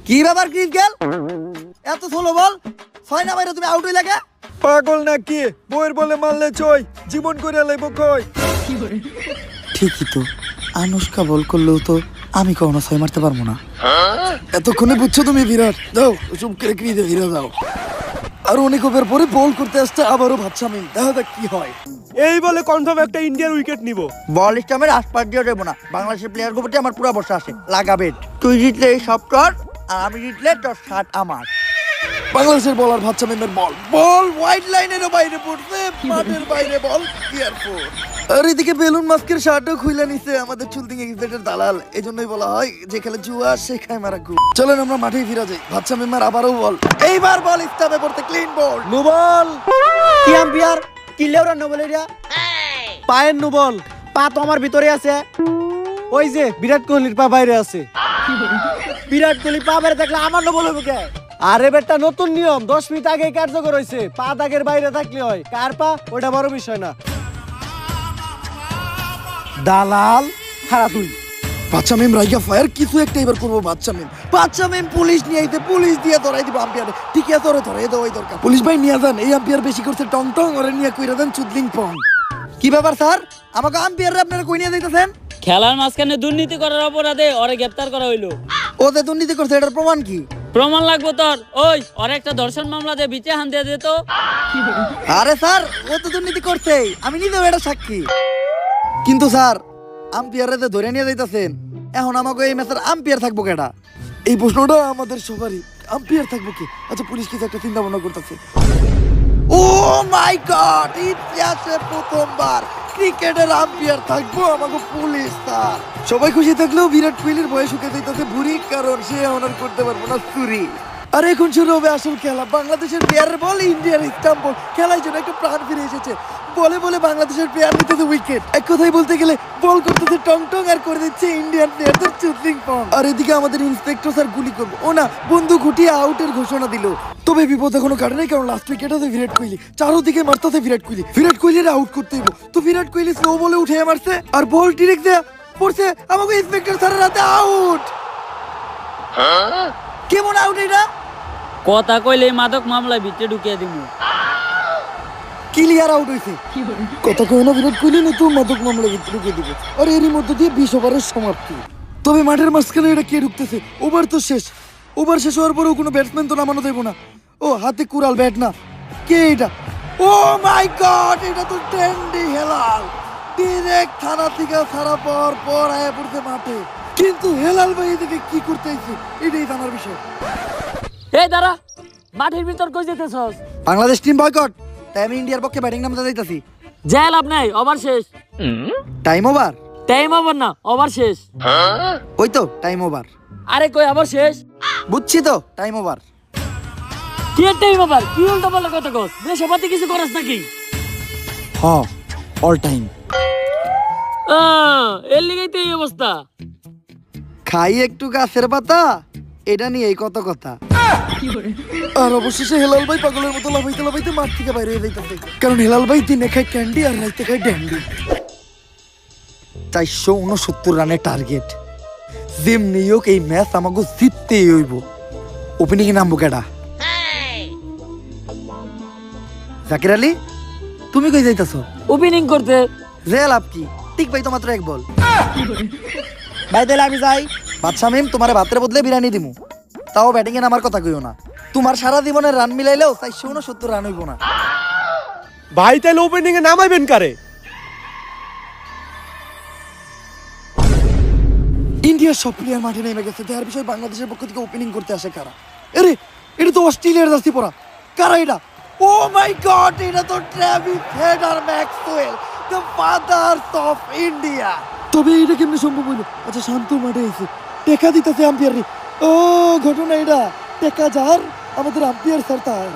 Speaker 1: কি ব্যাপার ক্রিস গেল, এত স্লো বল? 6 না বাইরে তুমি আউট হই লাগে?
Speaker 5: পাগল নাকি? বইয়ের বলে মারলে চই, জীবন করে লাইব কই।
Speaker 1: ঠিকই তো, আনুষ্কা বল করলেও তো আমি কখনো 6 মারতে পারবো না। এতক্ষণে বুঝছো তুমি বিরাট? যাও চুপ করে ক্রিজে ফিরে যাও। আর অনেক ওভার পরে বল করতে আসছে আবারও ভাবছি আমি, দেখা যাক কি হয়।
Speaker 5: এই বলে কনফার্ম একটা ইন্ডিয়ার উইকেট নিব।
Speaker 1: বল স্টামের আশপাশ দিয়ে দেবো না। বাংলাদেশের প্লেয়ার প্রতি আমার পুরো বর্ষা আসে, লাগাবে। তুই জিতলে এই সব কর, আর আমি জিতলে তোর 7 আমার। বাংলাদেশের বলার ভাবছা মেমের বল, বল ওয়াইড লাইনেরও বাইরে পড়ছে, মাঠের বাইরে বল এয়ারপোর্ট। আর এদিকে বেলুন মাস্কের শার্টও খুলে নিছে আমাদের চুলতিং এক্সপেক্টের দালাল। এই জন্যই বলা হয় যে খেলে জুয়া সে খায় মারা গু। চলেন আমরা মাঠেই ফিরে যাই। ভাবছা মেমার আবারও বল, এইবার বল স্টামে পড়তে, ক্লিন বল।
Speaker 4: No ball. কি আম্পায়ার? কি লেওরা নো বল এটা? পায়ের নো বল। পা তো আমার ভিতরে আছে।
Speaker 6: ওই যে বিরাট কোহলির পা বাইরে আছে।
Speaker 4: বিরাট কোহলি পা বাইরে থাকলে আমার নো বল হবে কে?
Speaker 6: আরে বেটা, নতুন নিয়ম 10 মিনিট আগে কার্যকর হয়েছে। পা দাগের বাইরে থাকলে হয়, কার পা ওটা বড় বিষয় না।
Speaker 4: দালাল খারা তুই।
Speaker 1: বাচ্চা মেম রাইগা ফায়ার, কিছু একটা এবার করবো। বাচ্চা মেম, বাচ্চা মেম পুলিশ নিয়ে আইতে, পুলিশ দিয়ে ধরাই দিব আম্পায়ারে। ঠিক আছে, ওরে ধরে দেওয়াই দরকার। পুলিশ ভাই নিয়ে যান, এই আম্পায়ার বেশি করছে টং টং, ওরে নিয়ে কইরা দেন চুদলিং পং। কি ব্যাপার স্যার, আমাকে আম্পায়ারে আপনারা কই নিয়ে যাইতেছেন?
Speaker 3: খেলার মাঝখানে দুর্নীতি করার অপরাধে ওরে গ্রেফতার করা হইলো।
Speaker 1: ও যে দুর্নীতি করছে, এটার প্রমাণ কি?
Speaker 3: প্রমাণ লাগবো তোর? ওই ওর একটা ধর্ষণ মামলা দিয়ে বিচে হান দিয়ে দিত।
Speaker 1: আরে স্যার, ও তো দুর্নীতি করছে, আমি নিজেও এটা সাক্ষী। কিন্তু স্যার, আম্পায়ারে যে ধরে নিয়ে যাইতেছেন, এখন আমাকে এই ম্যাচের আম্পায়ার থাকবো কেডা? এই প্রশ্নটা আমাদের সবারই, আম্পায়ার থাকবো কি? আচ্ছা, পুলিশ কিছু একটা চিন্তা ভাবনা করতেছে। ও মাই গড, ইতিহাসে প্রথমবার ক্রিকেটের আম্পায়ার থাকবো আমাকে পুলিশ। স্যার সবাই খুশি থাকলেও বিরাট কোহলির বয়স শুকে যাইতেছে বুড়ি, কারণ সে অনার করতে পারবো না চুরি। আর এখন শুরু হবে আসল খেলা। বাংলাদেশের প্লেয়ারের বল, ইন্ডিয়ার স্টাম্প বল। খেলার জন্য একটা প্রাণ ফিরে এসেছে। বলে বলে বাংলাদেশের প্লেয়ার নিতেছে উইকেট। এক কথাই বলতে গেলে বল করতেছে টং টং, আর করে দিচ্ছে ইন্ডিয়ান প্লেয়ারদের চুদলিং পং। আর এদিকে আমাদের ইন্সপেক্টর স্যার গুলি করবো, ও না, বন্দুক ঘুটিয়ে আউটের ঘোষণা দিল। তবে বিপদ এখনো কাটে নাই, কারণ লাস্ট উইকেট আছে বিরাট কোহলি। চারোদিকে মারতেছে বিরাট কোহলি। বিরাট কোহলির আউট করতে হইব। তো বিরাট কোহলি স্লো বলে উঠে মারছে, আর বল ডিরেক্ট দেয়া পড়ছে আমাকে ইন্সপেক্টর স্যারের হাতে। আউট! কেমন আউট এটা?
Speaker 3: কথা কইলে মাদক মামলায় ভিতরে ঢুকিয়ে দিব।
Speaker 1: ক্লিয়ার আউট হয়েছে। কথা কয় না বিরাট কোহলি, নতুন মাদক মামলা ঢুকে দিবে। আর এরই মধ্যে দিয়ে 20 ওভারের সমাপ্তি। তবে মাঠের মাঝখানে এটা কে ঢুকতেছে? ওভার তো শেষ। ওভার শেষ হওয়ার পরেও কোনো ব্যাটসম্যান তো নামানো দেবো না। ও হাতে কুড়াল, ব্যাট না। কে এটা? ও মাই গড, এটা তো ট্রেন্ডি হেলাল। ডিরেক্ট থানা থেকে ছাড়া পাওয়ার পর আয়া পড়ছে মাঠে। কিন্তু হেলাল ভাই এদিকে কি করতে আইছে, এটাই জানার বিষয়।
Speaker 3: এই দাঁড়া, মাঠের ভিতর কই যেতেছস?
Speaker 1: বাংলাদেশ টিম বয়কট, তাই আমি ইন্ডিয়ার পক্ষে ব্যাটিং নামতে যাইতাছি।
Speaker 3: যাই লাভ নাই, ওভার শেষ।
Speaker 1: Time over?
Speaker 3: টাইম আবার না, ওভার শেষ।
Speaker 1: ওই তো টাইম ওভার।
Speaker 3: আরে কই আবার শেষ?
Speaker 1: বুঝছি তো টাইম ওভার।
Speaker 3: কি টাইম আবার? কি উল্টো পাল্টা কথা কস? দেশে পাতি কিছু করাস নাকি?
Speaker 1: হ, অল টাইম।
Speaker 3: এর লিগেই তো এই অবস্থা।
Speaker 1: খাই একটু গাছের পাতা, এটা নিয়ে এই কত কথা। আর অবশেষে হেলাল ভাই পাগলের মতো লাফাইতে লাফাইতে মাঠ থেকে বাইরে হয়ে যাইতেছে, কারণ হেলাল ভাই দিনে খায় ক্যান্ডি আর রাইতে খায় ড্যান্ডি। 469 রানের টার্গেট। যেমনি হোক এই ম্যাচ আমাকে জিততেই হইব। ওপেনিং এ নামবো কেডা? জাকির আলী, তুমি কই যাইতাছো?
Speaker 3: ওপেনিং করতে।
Speaker 1: যে লাভ কি? ঠিক ভাই তো মাত্র এক বল।
Speaker 4: ভাই তাহলে আমি যাই।
Speaker 1: বাদশা মিম, তোমার ভাতের বদলে বিরিয়ানি দিমু, তাও ব্যাটিং এ নামার কথা কইও না। তোমার সারা জীবনের রান মিলাইলেও 469 রান হইব না।
Speaker 6: ভাই তাহলে ওপেনিং এ নামাইবেন কারে?
Speaker 1: ইন্ডিয়ার সব প্লেয়ার মাঠে নেমে গেছে, দেখার বিষয় বাংলাদেশের পক্ষ থেকে ওপেনিং করতে আসে কারা? আরে এটা তো অস্ট্রেলিয়ার জার্সি পরা। কারা এটা? ও মাই গড, এটা তো ট্রেভিস হেড আর Maxwell, the fathers of India. তবে এটা কেমনে সম্ভব হইলো? আচ্ছা, শান্ত মাঠে এসে টেকা দিতেছে আম্পায়ার রে। ও ঘটনা এটা, টেকা যার আমাদের আম্পায়ার স্যার তার।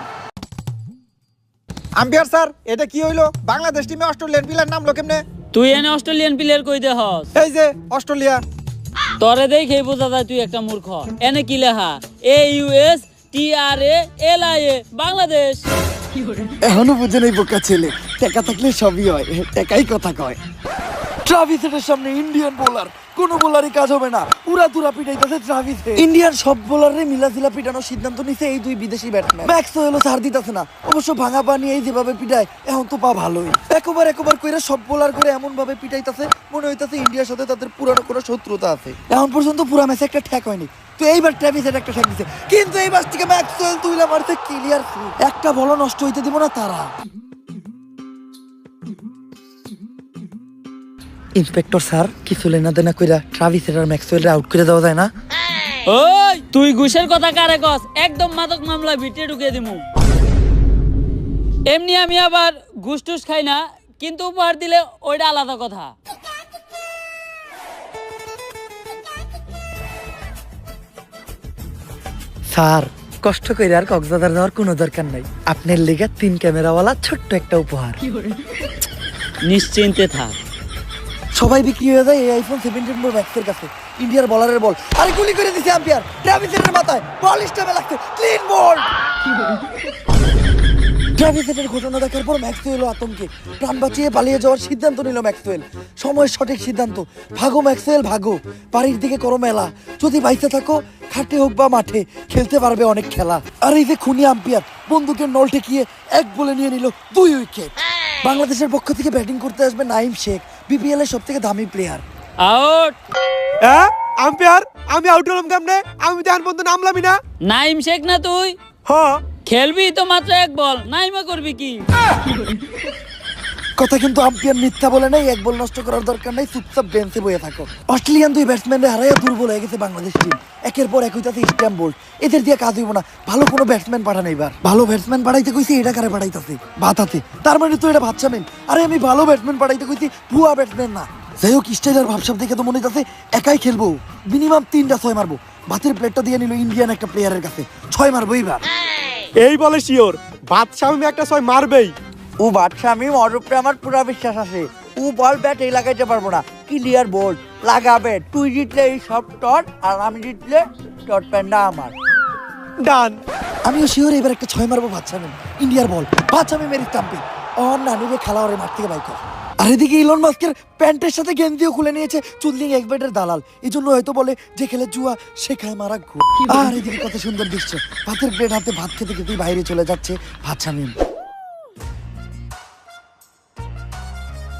Speaker 5: আম্পায়ার স্যার, এটা কি হইলো? বাংলাদেশ টিমে অস্ট্রেলিয়ান প্লেয়ার নামলো কেমনে?
Speaker 3: তুই এনে অস্ট্রেলিয়ান প্লেয়ার কই দে হস?
Speaker 5: এই যে অস্ট্রেলিয়া।
Speaker 3: তরে দেখে বোঝা যায় তুই একটা মূর্খ। এনে কি লেখা? AUSTRALIA, বাংলাদেশ।
Speaker 1: এখনো বুঝে নেই বোকা ছেলে, টেকা থাকলে সবই হয়, টেকাই কথা কয়। ট্রাভিস হেডের সামনে ইন্ডিয়ান বোলার, কোন বোলারই কাজ হবে না, উড়া দুরা পিটাইতেছে ট্রাভিস হেড। ইন্ডিয়ান সব বোলারে মিলাজিলা পিটানোর সিদ্ধান্ত নিছে এই দুই বিদেশি ব্যাটসম্যান। ম্যাক্সওয়েলও ছাড় দিতেছে না, অবশ্য ভাঙা পানি এই যেভাবে পিটায় এখন তো পা ভালোই। একবার কইরা সব বোলার করে এমন ভাবে পিটাইতেছে মনে হইতাছে ইন্ডিয়ার সাথে তাদের পুরানো কোনো শত্রুতা আছে। এখন পর্যন্ত পুরা ম্যাচে একটা ঠ্যাক হয়নি, তো এইবার ট্রাভিস হেড একটা ঠ্যাক দিছে, কিন্তু এইবার থেকে ম্যাক্সওয়েল তুইলা মারতে ক্লিয়ার, একটা বল নষ্ট হইতে দিব না তারা। ইন্সপেক্টর স্যার, কিছু লেনা দেনা কইরা ট্রাভিস হেড আর ম্যাক্সওয়েলরে আউট করে দেওয়া যায় না?
Speaker 3: ওই তুই ঘুষের কথা কারে কস? একদম মাদক মামলা ভিটে ঢুকিয়ে দিমু। এমনি আমি আবার ঘুষ টুস খাই না, কিন্তু উপহার দিলে ওইটা আলাদা কথা।
Speaker 1: স্যার, কষ্ট করে আর কক্সবাজার যাওয়ার কোনো দরকার নাই, আপনার লেগে 3 ক্যামেরাওয়ালা ছোট্ট একটা উপহার।
Speaker 3: নিশ্চিন্তে থাক।
Speaker 1: সবাই বিক্রি হয়ে যায় এই আইফোন 17 প্রো ম্যাক্সের কাছে। ইন্ডিয়ার বলারের বল, আরে গুলি করে দিছে আম্পায়ার, ট্রাভিস হেডের মাথায় বল স্টামে লাগছে, ক্লিন বল। ট্রাভিস হেডের ঘটনা দেখার পর ম্যাক্সওয়েলও আতঙ্কে প্রাণ বাঁচিয়ে পালিয়ে যাওয়ার সিদ্ধান্ত নিল ম্যাক্সওয়েল। সময়ের সঠিক সিদ্ধান্ত। ভাগো ম্যাক্সওয়েল ভাগো, বাড়ির দিকে করো মেলা। যদি বাইসে থাকো, খাটে হোক বা মাঠে, খেলতে পারবে অনেক খেলা। আর এই যে খুনি আম্পায়ার বন্দুকের নল ঠেকিয়ে এক বলে নিয়ে নিল 2 উইকেট। বাংলাদেশের পক্ষ থেকে ব্যাটিং করতে আসবে নাইম শেখ, বিপিএল এর সবথেকে দামি প্লেয়ার।
Speaker 3: আউট।
Speaker 6: হ্যাঁ আম্পায়ার, আমি আউট হলাম কেমনে? আমি তো এখন পর্যন্ত নামলামই না।
Speaker 3: নাইম শেখ না তুই?
Speaker 6: হ্যাঁ।
Speaker 3: খেলবি তো মাত্র এক বল, নাইমা করবি কি?
Speaker 1: কথা কিন্তু আম্পায়ার মিথ্যা বলে নাই, এক বল নষ্ট করার দরকার নাই, চুপচাপ বেঞ্চে বসে থাকো। অস্ট্রেলিয়ান 2 ব্যাটসম্যানরা হারাইয়া দুর্বল হয়ে গেছে বাংলাদেশ টিম। একের পর এক হইতাছে স্ট্যাম্প বোল্ট, এদের দিয়ে কাজ হইব না। ভালো কোনো ব্যাটসম্যান পাঠান এবার। ভালো ব্যাটসম্যান পাঠাইতে কইছি, এটা কারে পাঠাইতাছে? ভাতাতে। তার মানে তো এটা ভাবছামেন। আরে আমি ভালো ব্যাটসম্যান পাঠাইতে কইছি, ভুয়া ব্যাটসম্যান না। যাই হোক, স্টাইলার ভাবসাব দেখে তো মনে হইতাছে একাই খেলবো, মিনিমাম 3টা 6 মারবো। ভাতের প্লেটটা দিয়ে নিল ইন্ডিয়ান একটা প্লেয়ারের কাছে, 6 মারবো এইবার।
Speaker 6: এই বলে শিওর বাদশাহ আমি একটা 6 মারবেই।
Speaker 1: ও বাদশা, আমি মরুপে আমার পুরা বিশ্বাস আছে। ও বল ব্যাট এই লাগাইতে পারবো না, ক্লিয়ার বোল্ড লাগাবে। তুই জিতলে এই সব টট, আর আমি জিতলে টট প্যান্ডা আমার।
Speaker 6: ডান।
Speaker 1: আমিও শিওর এবার একটা 6 মারবো বাদশা মিম। ইন্ডিয়ার বল, বাদশা মিমের স্টাম্পে অন নানুরে খেলা ওরে মাঠ থেকে বাইক। আর এদিকে ইলন মাস্কের প্যান্টের সাথে গেঞ্জিও খুলে নিয়েছে চুদলিং এক্সবাইটের দালাল। এই জন্য হয়তো বলে যে খেলে জুয়া সে খায় মারা ঘুর। আর এদিকে কত সুন্দর দৃশ্য, ভাতের প্লেট হাতে ভাত খেতে খেতেই বাইরে চলে যাচ্ছে Badsha Mim.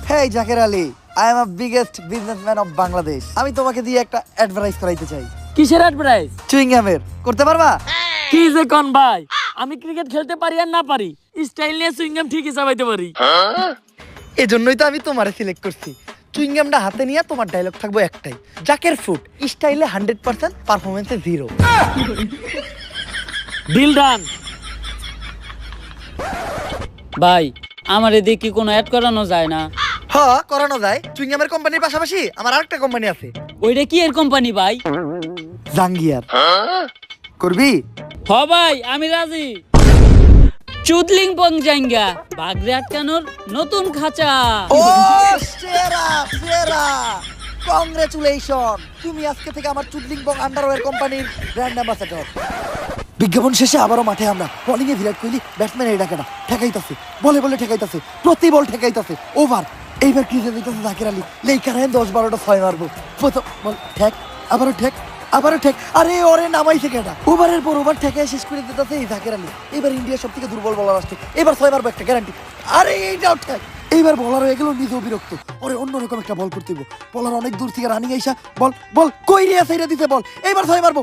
Speaker 1: Hey Jaker Ali, I am a biggest businessman of Bangladesh. আমি তোমাকে দিয়ে একটা অ্যাডভার্টাইজ করাইতে চাই।
Speaker 3: কিসের অ্যাডভার্টাইজ?
Speaker 1: চুইংগামের, করতে পারবা?
Speaker 3: কি যে কোন ভাই, আমি ক্রিকেট খেলতে পারি আর না পারি, স্টাইল নিয়ে সুইংগাম ঠিকই চাবাইতে পারি।
Speaker 1: এজন্যই তো আমি তোমারে সিলেক্ট করছি। চুইংগামটা হাতে নিয়ে তোমার ডায়লগ থাকবো একটাই, জাকের ফ্রুট, স্টাইলে 100%, পারফরমেন্সে 0।
Speaker 3: Deal done. ভাই, আমার এদিকে কি কোনো অ্যাড করানো যায় না?
Speaker 1: হ্যাঁ করানো যায়। চুইংগামের কোম্পানির পাশাপাশি আমার আরেকটা কোম্পানি আছে,
Speaker 3: ওইটা কি এর কোম্পানি ভাই?
Speaker 1: জাঙ্গিয়ার। করবি?
Speaker 3: হ ভাই আমি রাজি। চুদলিং পং জাঙ্গা বাগরে আটকানোর নতুন খাঁচা।
Speaker 1: ও সেরা সেরা, কংগ্রেচুলেশন, তুমি আজকে থেকে আমার চুদলিং বং আন্ডারওয়্যার কোম্পানির ব্র্যান্ড অ্যাম্বাসেডর। বিজ্ঞাপন শেষে আবারও মাঠে আমরা। বোলিং এ বিরাট কোহলি, ব্যাটসম্যান এই ডাকেনা ঠেকাইতাছে, বলে বলে ঠেকাইতাছে, প্রতি বল ঠেকাইতাছে, ওভার। এইবার ক্রিজে দিতেছে জাকির আলী, লেইকার হ্যাঁ 10-12টা 6 মারবো। প্রথম বল ঠেক, আবারও ঠেক, আবারও ঠেক, আরে ওরে নামাইছে কেনা। ওভারের পর ওভার ঠেকায় শেষ করে দিতেছে এই জাকির আলী। এবার ইন্ডিয়ার সব থেকে দুর্বল বলার আসছে, এবার 6 মারবো একটা গ্যারান্টি। আরে এইটাও ঠেক। এইবার বলার হয়ে গেল নিজেও বিরক্ত, ওরে অন্যরকম একটা বল করতে হবে। বলার অনেক দূর থেকে রানিং আইসা বল বল কই রে সাইরা দিতে বল, এইবার 6 মারবো।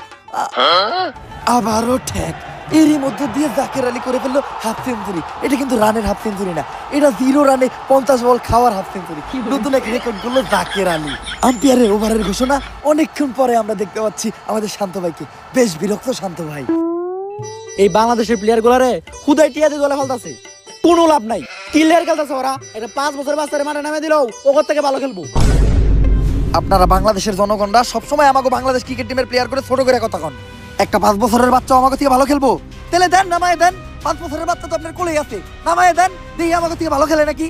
Speaker 1: আবারও ঠেক। এরই মধ্যে দিয়ে জাকের আলী করে ফেললো হাফ সেঞ্চুরি। এটা কিন্তু রানের হাফ সেঞ্চুরি না, এটা 0 রানে 50 বল খাওয়ার হাফ সেঞ্চুরি। নতুন এক রেকর্ড করলো জাকের আলী। আম্পায়ারের ওভারের ঘোষণা অনেকক্ষণ পরে আমরা দেখতে পাচ্ছি আমাদের শান্ত ভাইকে। বেশ বিরক্ত শান্ত ভাই।
Speaker 4: এই বাংলাদেশের প্লেয়ার গুলারে খুদাই টিয়া দিয়ে গলে ফেলতাছে, কোনো লাভ নাই। কিলের খেলতেছে ওরা, এটা 5 বছর বাচ্চারে মাঠে নামে দিলেও ওর থেকে ভালো খেলবো।
Speaker 1: আপনারা বাংলাদেশের জনগণরা সবসময় আমাকে বাংলাদেশ ক্রিকেট টিমের প্লেয়ার করে ছোট করে কথা কন। একটা 5 বছরের বাচ্চা আমাকে থেকে ভালো খেলবো, তাহলে দেন নামায় দেন। 5 বছরের বাচ্চা তো আপনার কোলেই আছে, নামায় দেন, দেখি আমাকে থেকে ভালো খেলে নাকি।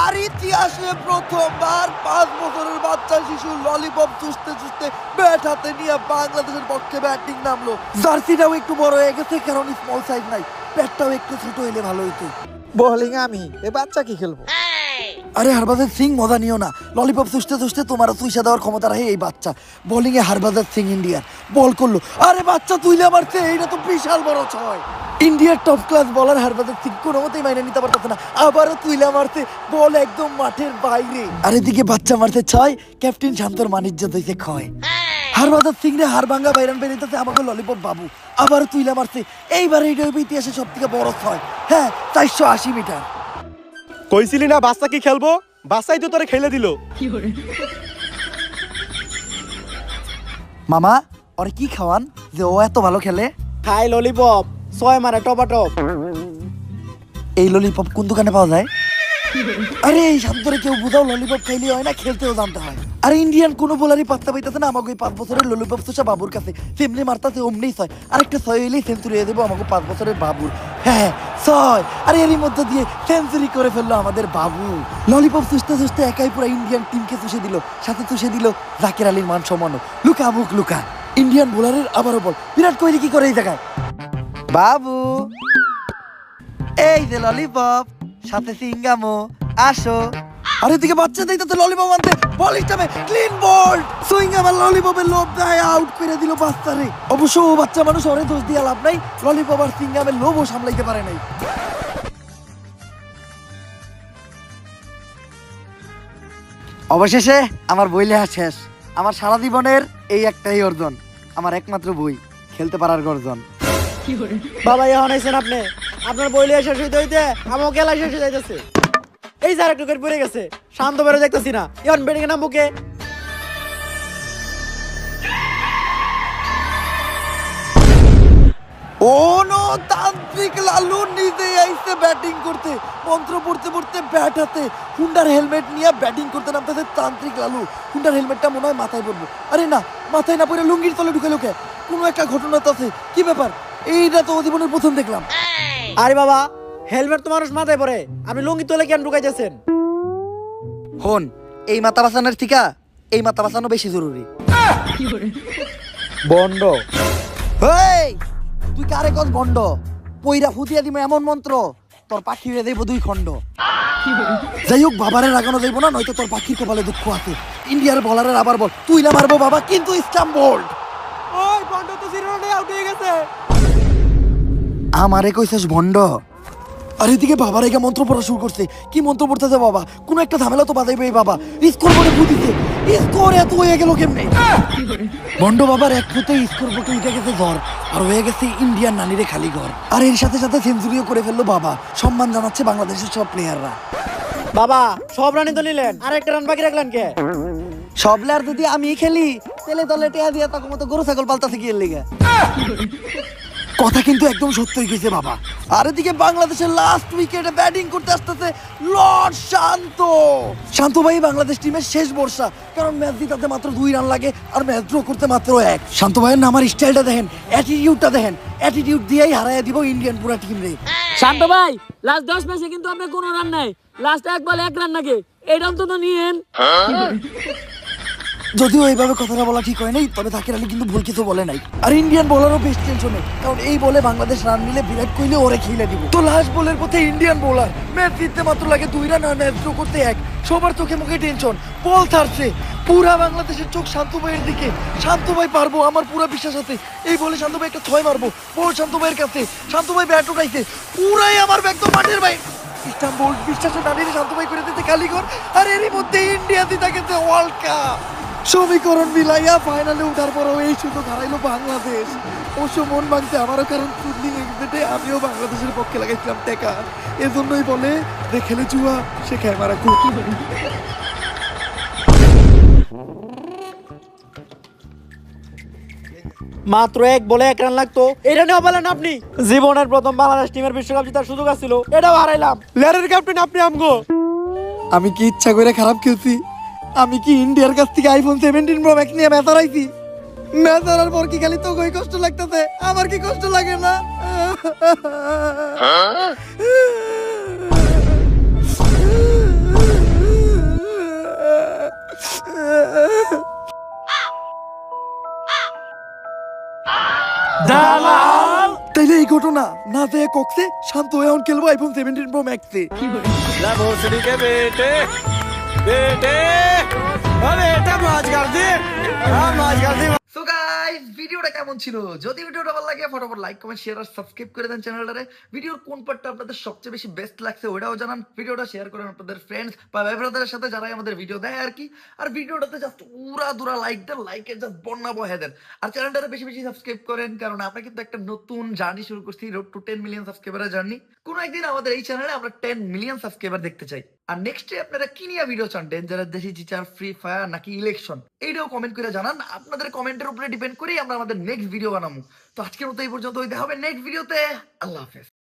Speaker 1: আর ইতিহাসে প্রথমবার 5 বছরের বাচ্চা শিশু ললিপপ চুষতে চুষতে ব্যাট হাতে নিয়ে বাংলাদেশের পক্ষে ব্যাটিং নামলো। জার্সিটাও একটু বড় হয়ে গেছে, কারণ স্মল সাইজ নাই, ব্যাটটাও একটু ছোট হইলে ভালো হইতো।
Speaker 5: বোলিং আমি, এ বাচ্চা কি খেলবো?
Speaker 1: আরে হারবাজার সিং মজা নিও না, ললিপপ চুষতে চুষতে তোমারও চুইসা দেওয়ার ক্ষমতা রাখে এই বাচ্চা। বোলিং এ হারবাজার সিং ইন্ডিয়ার বল করলো, আরে বাচ্চা তুইলে মারছে, এইটা তো বিশাল বড় 6। ইন্ডিয়ার টপ ক্লাস বলার হারবাজার সিং কোনো মতেই মাইনে নিতে পারতেছে না, আবারও তুইলা মারছে, বল একদম মাঠের বাইরে। আর এদিকে বাচ্চা মারছে 6, ক্যাপ্টেন শান্তর মানিজ্য দিয়েছে ক্ষয়। হারবাজার সিং রে হার ভাঙ্গা বাইরান বেরিয়েছে আমাকে ললিপপ বাবু, আবারও তুইলা মারছে। এইবার এইটা ইতিহাসে সব থেকে বড় 6, হ্যাঁ 480 মিটার।
Speaker 6: কইছিলি না বাচ্চা কি খেলবো, বাচ্চাই তো তোরে খেলে দিল।
Speaker 1: মামা ওরে কি খাওয়ান যে ও এত ভালো খেলে?
Speaker 4: খাই ললিপপ, 6 মারে টপাটপ।
Speaker 1: এই ললিপপ কোন দোকানে পাওয়া যায়? আরে এই শান্তরে কেউ বুঝাও, ললিপপ খাইলে হয় না, খেলতেও জানতে হয়। আর ইন্ডিয়ান কোনো বোলারই পাত্তা পাইতেছে না আমাকে 5 বছরের ললিপপ চুষা বাবুর কাছে। তেমনি মারতাছে অমনি 6, আরেকটা 6 হইলেই সেঞ্চুরি হয়ে দেবো আমাকে 5 বছরের বাবুর। হ্যাঁ 6, আর এরই মধ্যে দিয়ে সেঞ্চুরি করে ফেললো আমাদের বাবু। ললিপপ চুষতে চুষতে একাই পুরো ইন্ডিয়ান টিমকে চুষে দিল, সাথে চুষে দিল জাকির আলীর মান সম্মানও। লুকা মুখ লুকা। ইন্ডিয়ান বোলারের আবারও বল, বিরাট কোহলি কি করে এই জায়গায়? বাবু এই যে ললিপপ, সাথে সিঙ্গামো, আসো। আরে দিকে বাচ্চা দেই তো ললিপপ আনতে, বল স্টামে ক্লিন বল। সুইঙ্গাম আর ললিপপের লোভ দেয় আউট করে দিল বাচ্চারে। অবশ্য ও বাচ্চা মানুষ, ওরে দোষ দিয়ে লাভ নাই, ললিপপ আর সিঙ্গামের লোভও সামলাইতে পারে নাই। অবশেষে আমার বই লেখা শেষ। আমার সারা জীবনের এই একটাই অর্জন, আমার একমাত্র বই, খেলতে পারার গর্জন।
Speaker 4: বাবা এখন আইছেন আপনি, আপনার বইলে শেষ হইতে হইতে আমার খেলা শেষ হয়ে যাইতেছে। এই যে আরেকটু করে পড়ে গেছে, শান্ত বেরো দেখতেছি না, এখন বেডিং এ নামবো কে?
Speaker 1: তান্ত্রিক লালু নিজে আইছে ব্যাটিং করতে, মন্ত্র পড়তে পড়তে ব্যাট হাতে, হুন্ডার হেলমেট নিয়ে ব্যাটিং করতে নামতেছে তান্ত্রিক লালু। হুন্ডার হেলমেটটা মনে হয় মাথায় পড়বো, আরে না মাথায় না পড়ে লুঙ্গির তলে ঢুকে লোকে। কোনো একটা ঘটনা তো আছে, কি ব্যাপার? এইটা তো জীবনের প্রথম দেখলাম।
Speaker 4: আরে বাবা, হেলমেট তো মানুষ মাথায় পরে, আপনি লুঙ্গি তোলে কেন ঢুকাইতেছেন?
Speaker 1: হন, এই মাথা বাঁচানোর থিকা এই মাথা বাঁচানো বেশি জরুরি।
Speaker 5: বন্ড
Speaker 1: এই তুই কারে কস বন্ড? পইরা ফুটিয়া দিমে এমন মন্ত্র তোর পাখি উড়ে যাইব 2 খণ্ড। যাই হোক বাবারে রাগানো যাইব না, নয়তো তোর পাখির কপালে দুঃখ আছে। ইন্ডিয়ার বলারের আবার বল, তুই না মারবো বাবা, কিন্তু স্টাম্প বোল্ড।
Speaker 4: ওই বন্ড তো 0 রানে আউট হয়ে গেছে।
Speaker 1: আমারে কইছস ভন্ড? আর এদিকে বাবার এগা মন্ত্র পড়া শুরু করছে। কি মন্ত্র পড়তেছে বাবা? কোন একটা ঝামেলা তো বাজাইবে এই বাবা। স্কোর বোর্ডে ভূত দিছে, স্কোর এত হয়ে গেল কেমনে? ভন্ড বাবার এক ফুটে স্কোর বোর্ডে উঠে গেছে জ্বর, আর হয়ে গেছে ইন্ডিয়ান নানিরে খালি ঘর। আর এর সাথে সাথে সেঞ্চুরিও করে ফেললো বাবা। সম্মান জানাচ্ছে বাংলাদেশের সব প্লেয়াররা।
Speaker 4: বাবা সব রানই তো নিলেন, আর একটা রান বাকি রাখলেন কে?
Speaker 1: সব প্লেয়ার যদি আমি খেলি তাহলে দলে টেয়া দিয়ে তখন মতো গরু ছাগল পালতাছে কি এর লিগা? কথা কিন্তু একদম সত্যই গেছে বাবা। আর এদিকে বাংলাদেশের লাস্ট উইকেটে ব্যাটিং করতে আসতেছে লর্ড শান্ত। শান্ত ভাই বাংলাদেশ টিমের শেষ ভরসা, কারণ ম্যাচ জিতাতে মাত্র 2 রান লাগে আর ম্যাচ ড্র করতে মাত্র 1। শান্ত ভাইয়ের নামার স্টাইলটা দেখেন, অ্যাটিটিউডটা দেখেন, অ্যাটিটিউড দিয়েই হারাইয়া দিব ইন্ডিয়ান পুরা টিম রে।
Speaker 3: শান্ত ভাই লাস্ট 10 ম্যাচে কিন্তু আপনি কোনো রান নাই, লাস্ট এক বলে 1 রান নাকি, এটা অন্তত নিয়েন।
Speaker 1: যদিও এইভাবে কথাটা বলা ঠিক হয় নাই, তবে জাকির আলী কিন্তু ভুল কিছু বলে নাই। আর ইন্ডিয়ান বোলারও বেশ টেনশনে, কারণ এই বলে বাংলাদেশ রান নিলে বিরাট কোহলি ওরে খেলে দিব। তো লাস্ট বলের পথে ইন্ডিয়ান বোলার, ম্যাচ জিততে মাত্র লাগে 2 রান আর ম্যাচ ড্র করতে 1। সবার চোখে মুখে টেনশন, বল ছাড়ছে, পুরা বাংলাদেশের চোখ শান্ত ভাইয়ের দিকে। শান্ত ভাই পারবো, আমার পুরা বিশ্বাস আছে। এই বলে শান্ত ভাই একটা 6 মারবো, বল শান্ত ভাইয়ের কাছে, শান্ত ভাই ব্যাট উঠাইছে, পুরাই আমার ব্যাগ তো মাঠের ভাই। ইস্তাম্বুল বিশ্বাসে দাঁড়িয়ে শান্ত ভাই করে দিতে কালীঘর, আর এরই মধ্যে ইন্ডিয়া জিতে গেছে ওয়ার্ল্ড কাপ। সমীকরণ মিলাইয়া ফাইনালে উঠার পরও এই সুযোগ হারাইলো বাংলাদেশ। অবশ্য মন ভাঙছে আমারও, কারণ চুদলিং এক্সিটে আমিও বাংলাদেশের পক্ষে লাগাইছিলাম টেকা। এজন্যই বলে যে খেলে জুয়া সে খায় মারা খুব।
Speaker 4: মাত্র 1 বলে 1 রান লাগতো, এটা নিয়ে বলেন আপনি। জীবনের প্রথম বাংলাদেশ টিমের বিশ্বকাপ জেতার সুযোগ ছিল, এটাও হারাইলাম। লেয়ারের ক্যাপ্টেন আপনি আমগো।
Speaker 1: আমি কি ইচ্ছা করে খারাপ খেলছি? আমি কি ইন্ডিয়ার কাছ থেকে আইফোন 17 প্রো ম্যাক্স নিয়ে ম্যাচ হারাইছি? ম্যাচ হারার পর কি খালি তো কষ্ট লাগতেছে? আমার কি কষ্ট লাগে না? তাইলে এই ঘটনা না যে কক্সে শান্ত হয়ে এখন খেলবো আইফোন 17 প্রো ম্যাক্সে। সো গাইস, ভিডিওটা কেমন ছিল? যদি ভিডিওটা ভালো লাগে ফটাফট লাইক কমেন্ট শেয়ার আর সাবস্ক্রাইব করে দেন চ্যানেলটারে। ভিডিওর কোন পার্টটা আপনাদের সবচেয়ে বেশি বেস্ট লাগছে ওটাও জানান। ভিডিওটা শেয়ার করেন আপনাদের ফ্রেন্ডস বা ভাই ব্রাদারের সাথে যারাই আমাদের ভিডিও দেয় আর কি। আর ভিডিওটাতে জাস্ট উড়া দুরা লাইক দেন, লাইকের জাস্ট বন্যা বহে দেন। আর চ্যানেলটারে বেশি বেশি সাবস্ক্রাইব করেন, কারণ আমরা কিন্তু একটা নতুন জার্নি শুরু করছি, রোড টু 10 মিলিয়ন সাবস্ক্রাইবারের জার্নি। কোন একদিন আমাদের এই চ্যানেলে আমরা 10 মিলিয়ন সাবস্ক্রাইবার দেখতে চাই। আর নেক্সট ডে আপনারা কি নিয়ে ভিডিও চান? ডেঞ্জারাস দেশি চিচার, ফ্রি ফায়ার নাকি ইলেকশন? এইটাও কমেন্ট করে জানান। আপনাদের কমেন্টের উপরে ডিপেন্ড করেই আমরা আমাদের নেক্সট ভিডিও বানাবো। তো আজকের মতো এই পর্যন্ত, দেখা হবে নেক্সট ভিডিওতে। আল্লাহ হাফেজ।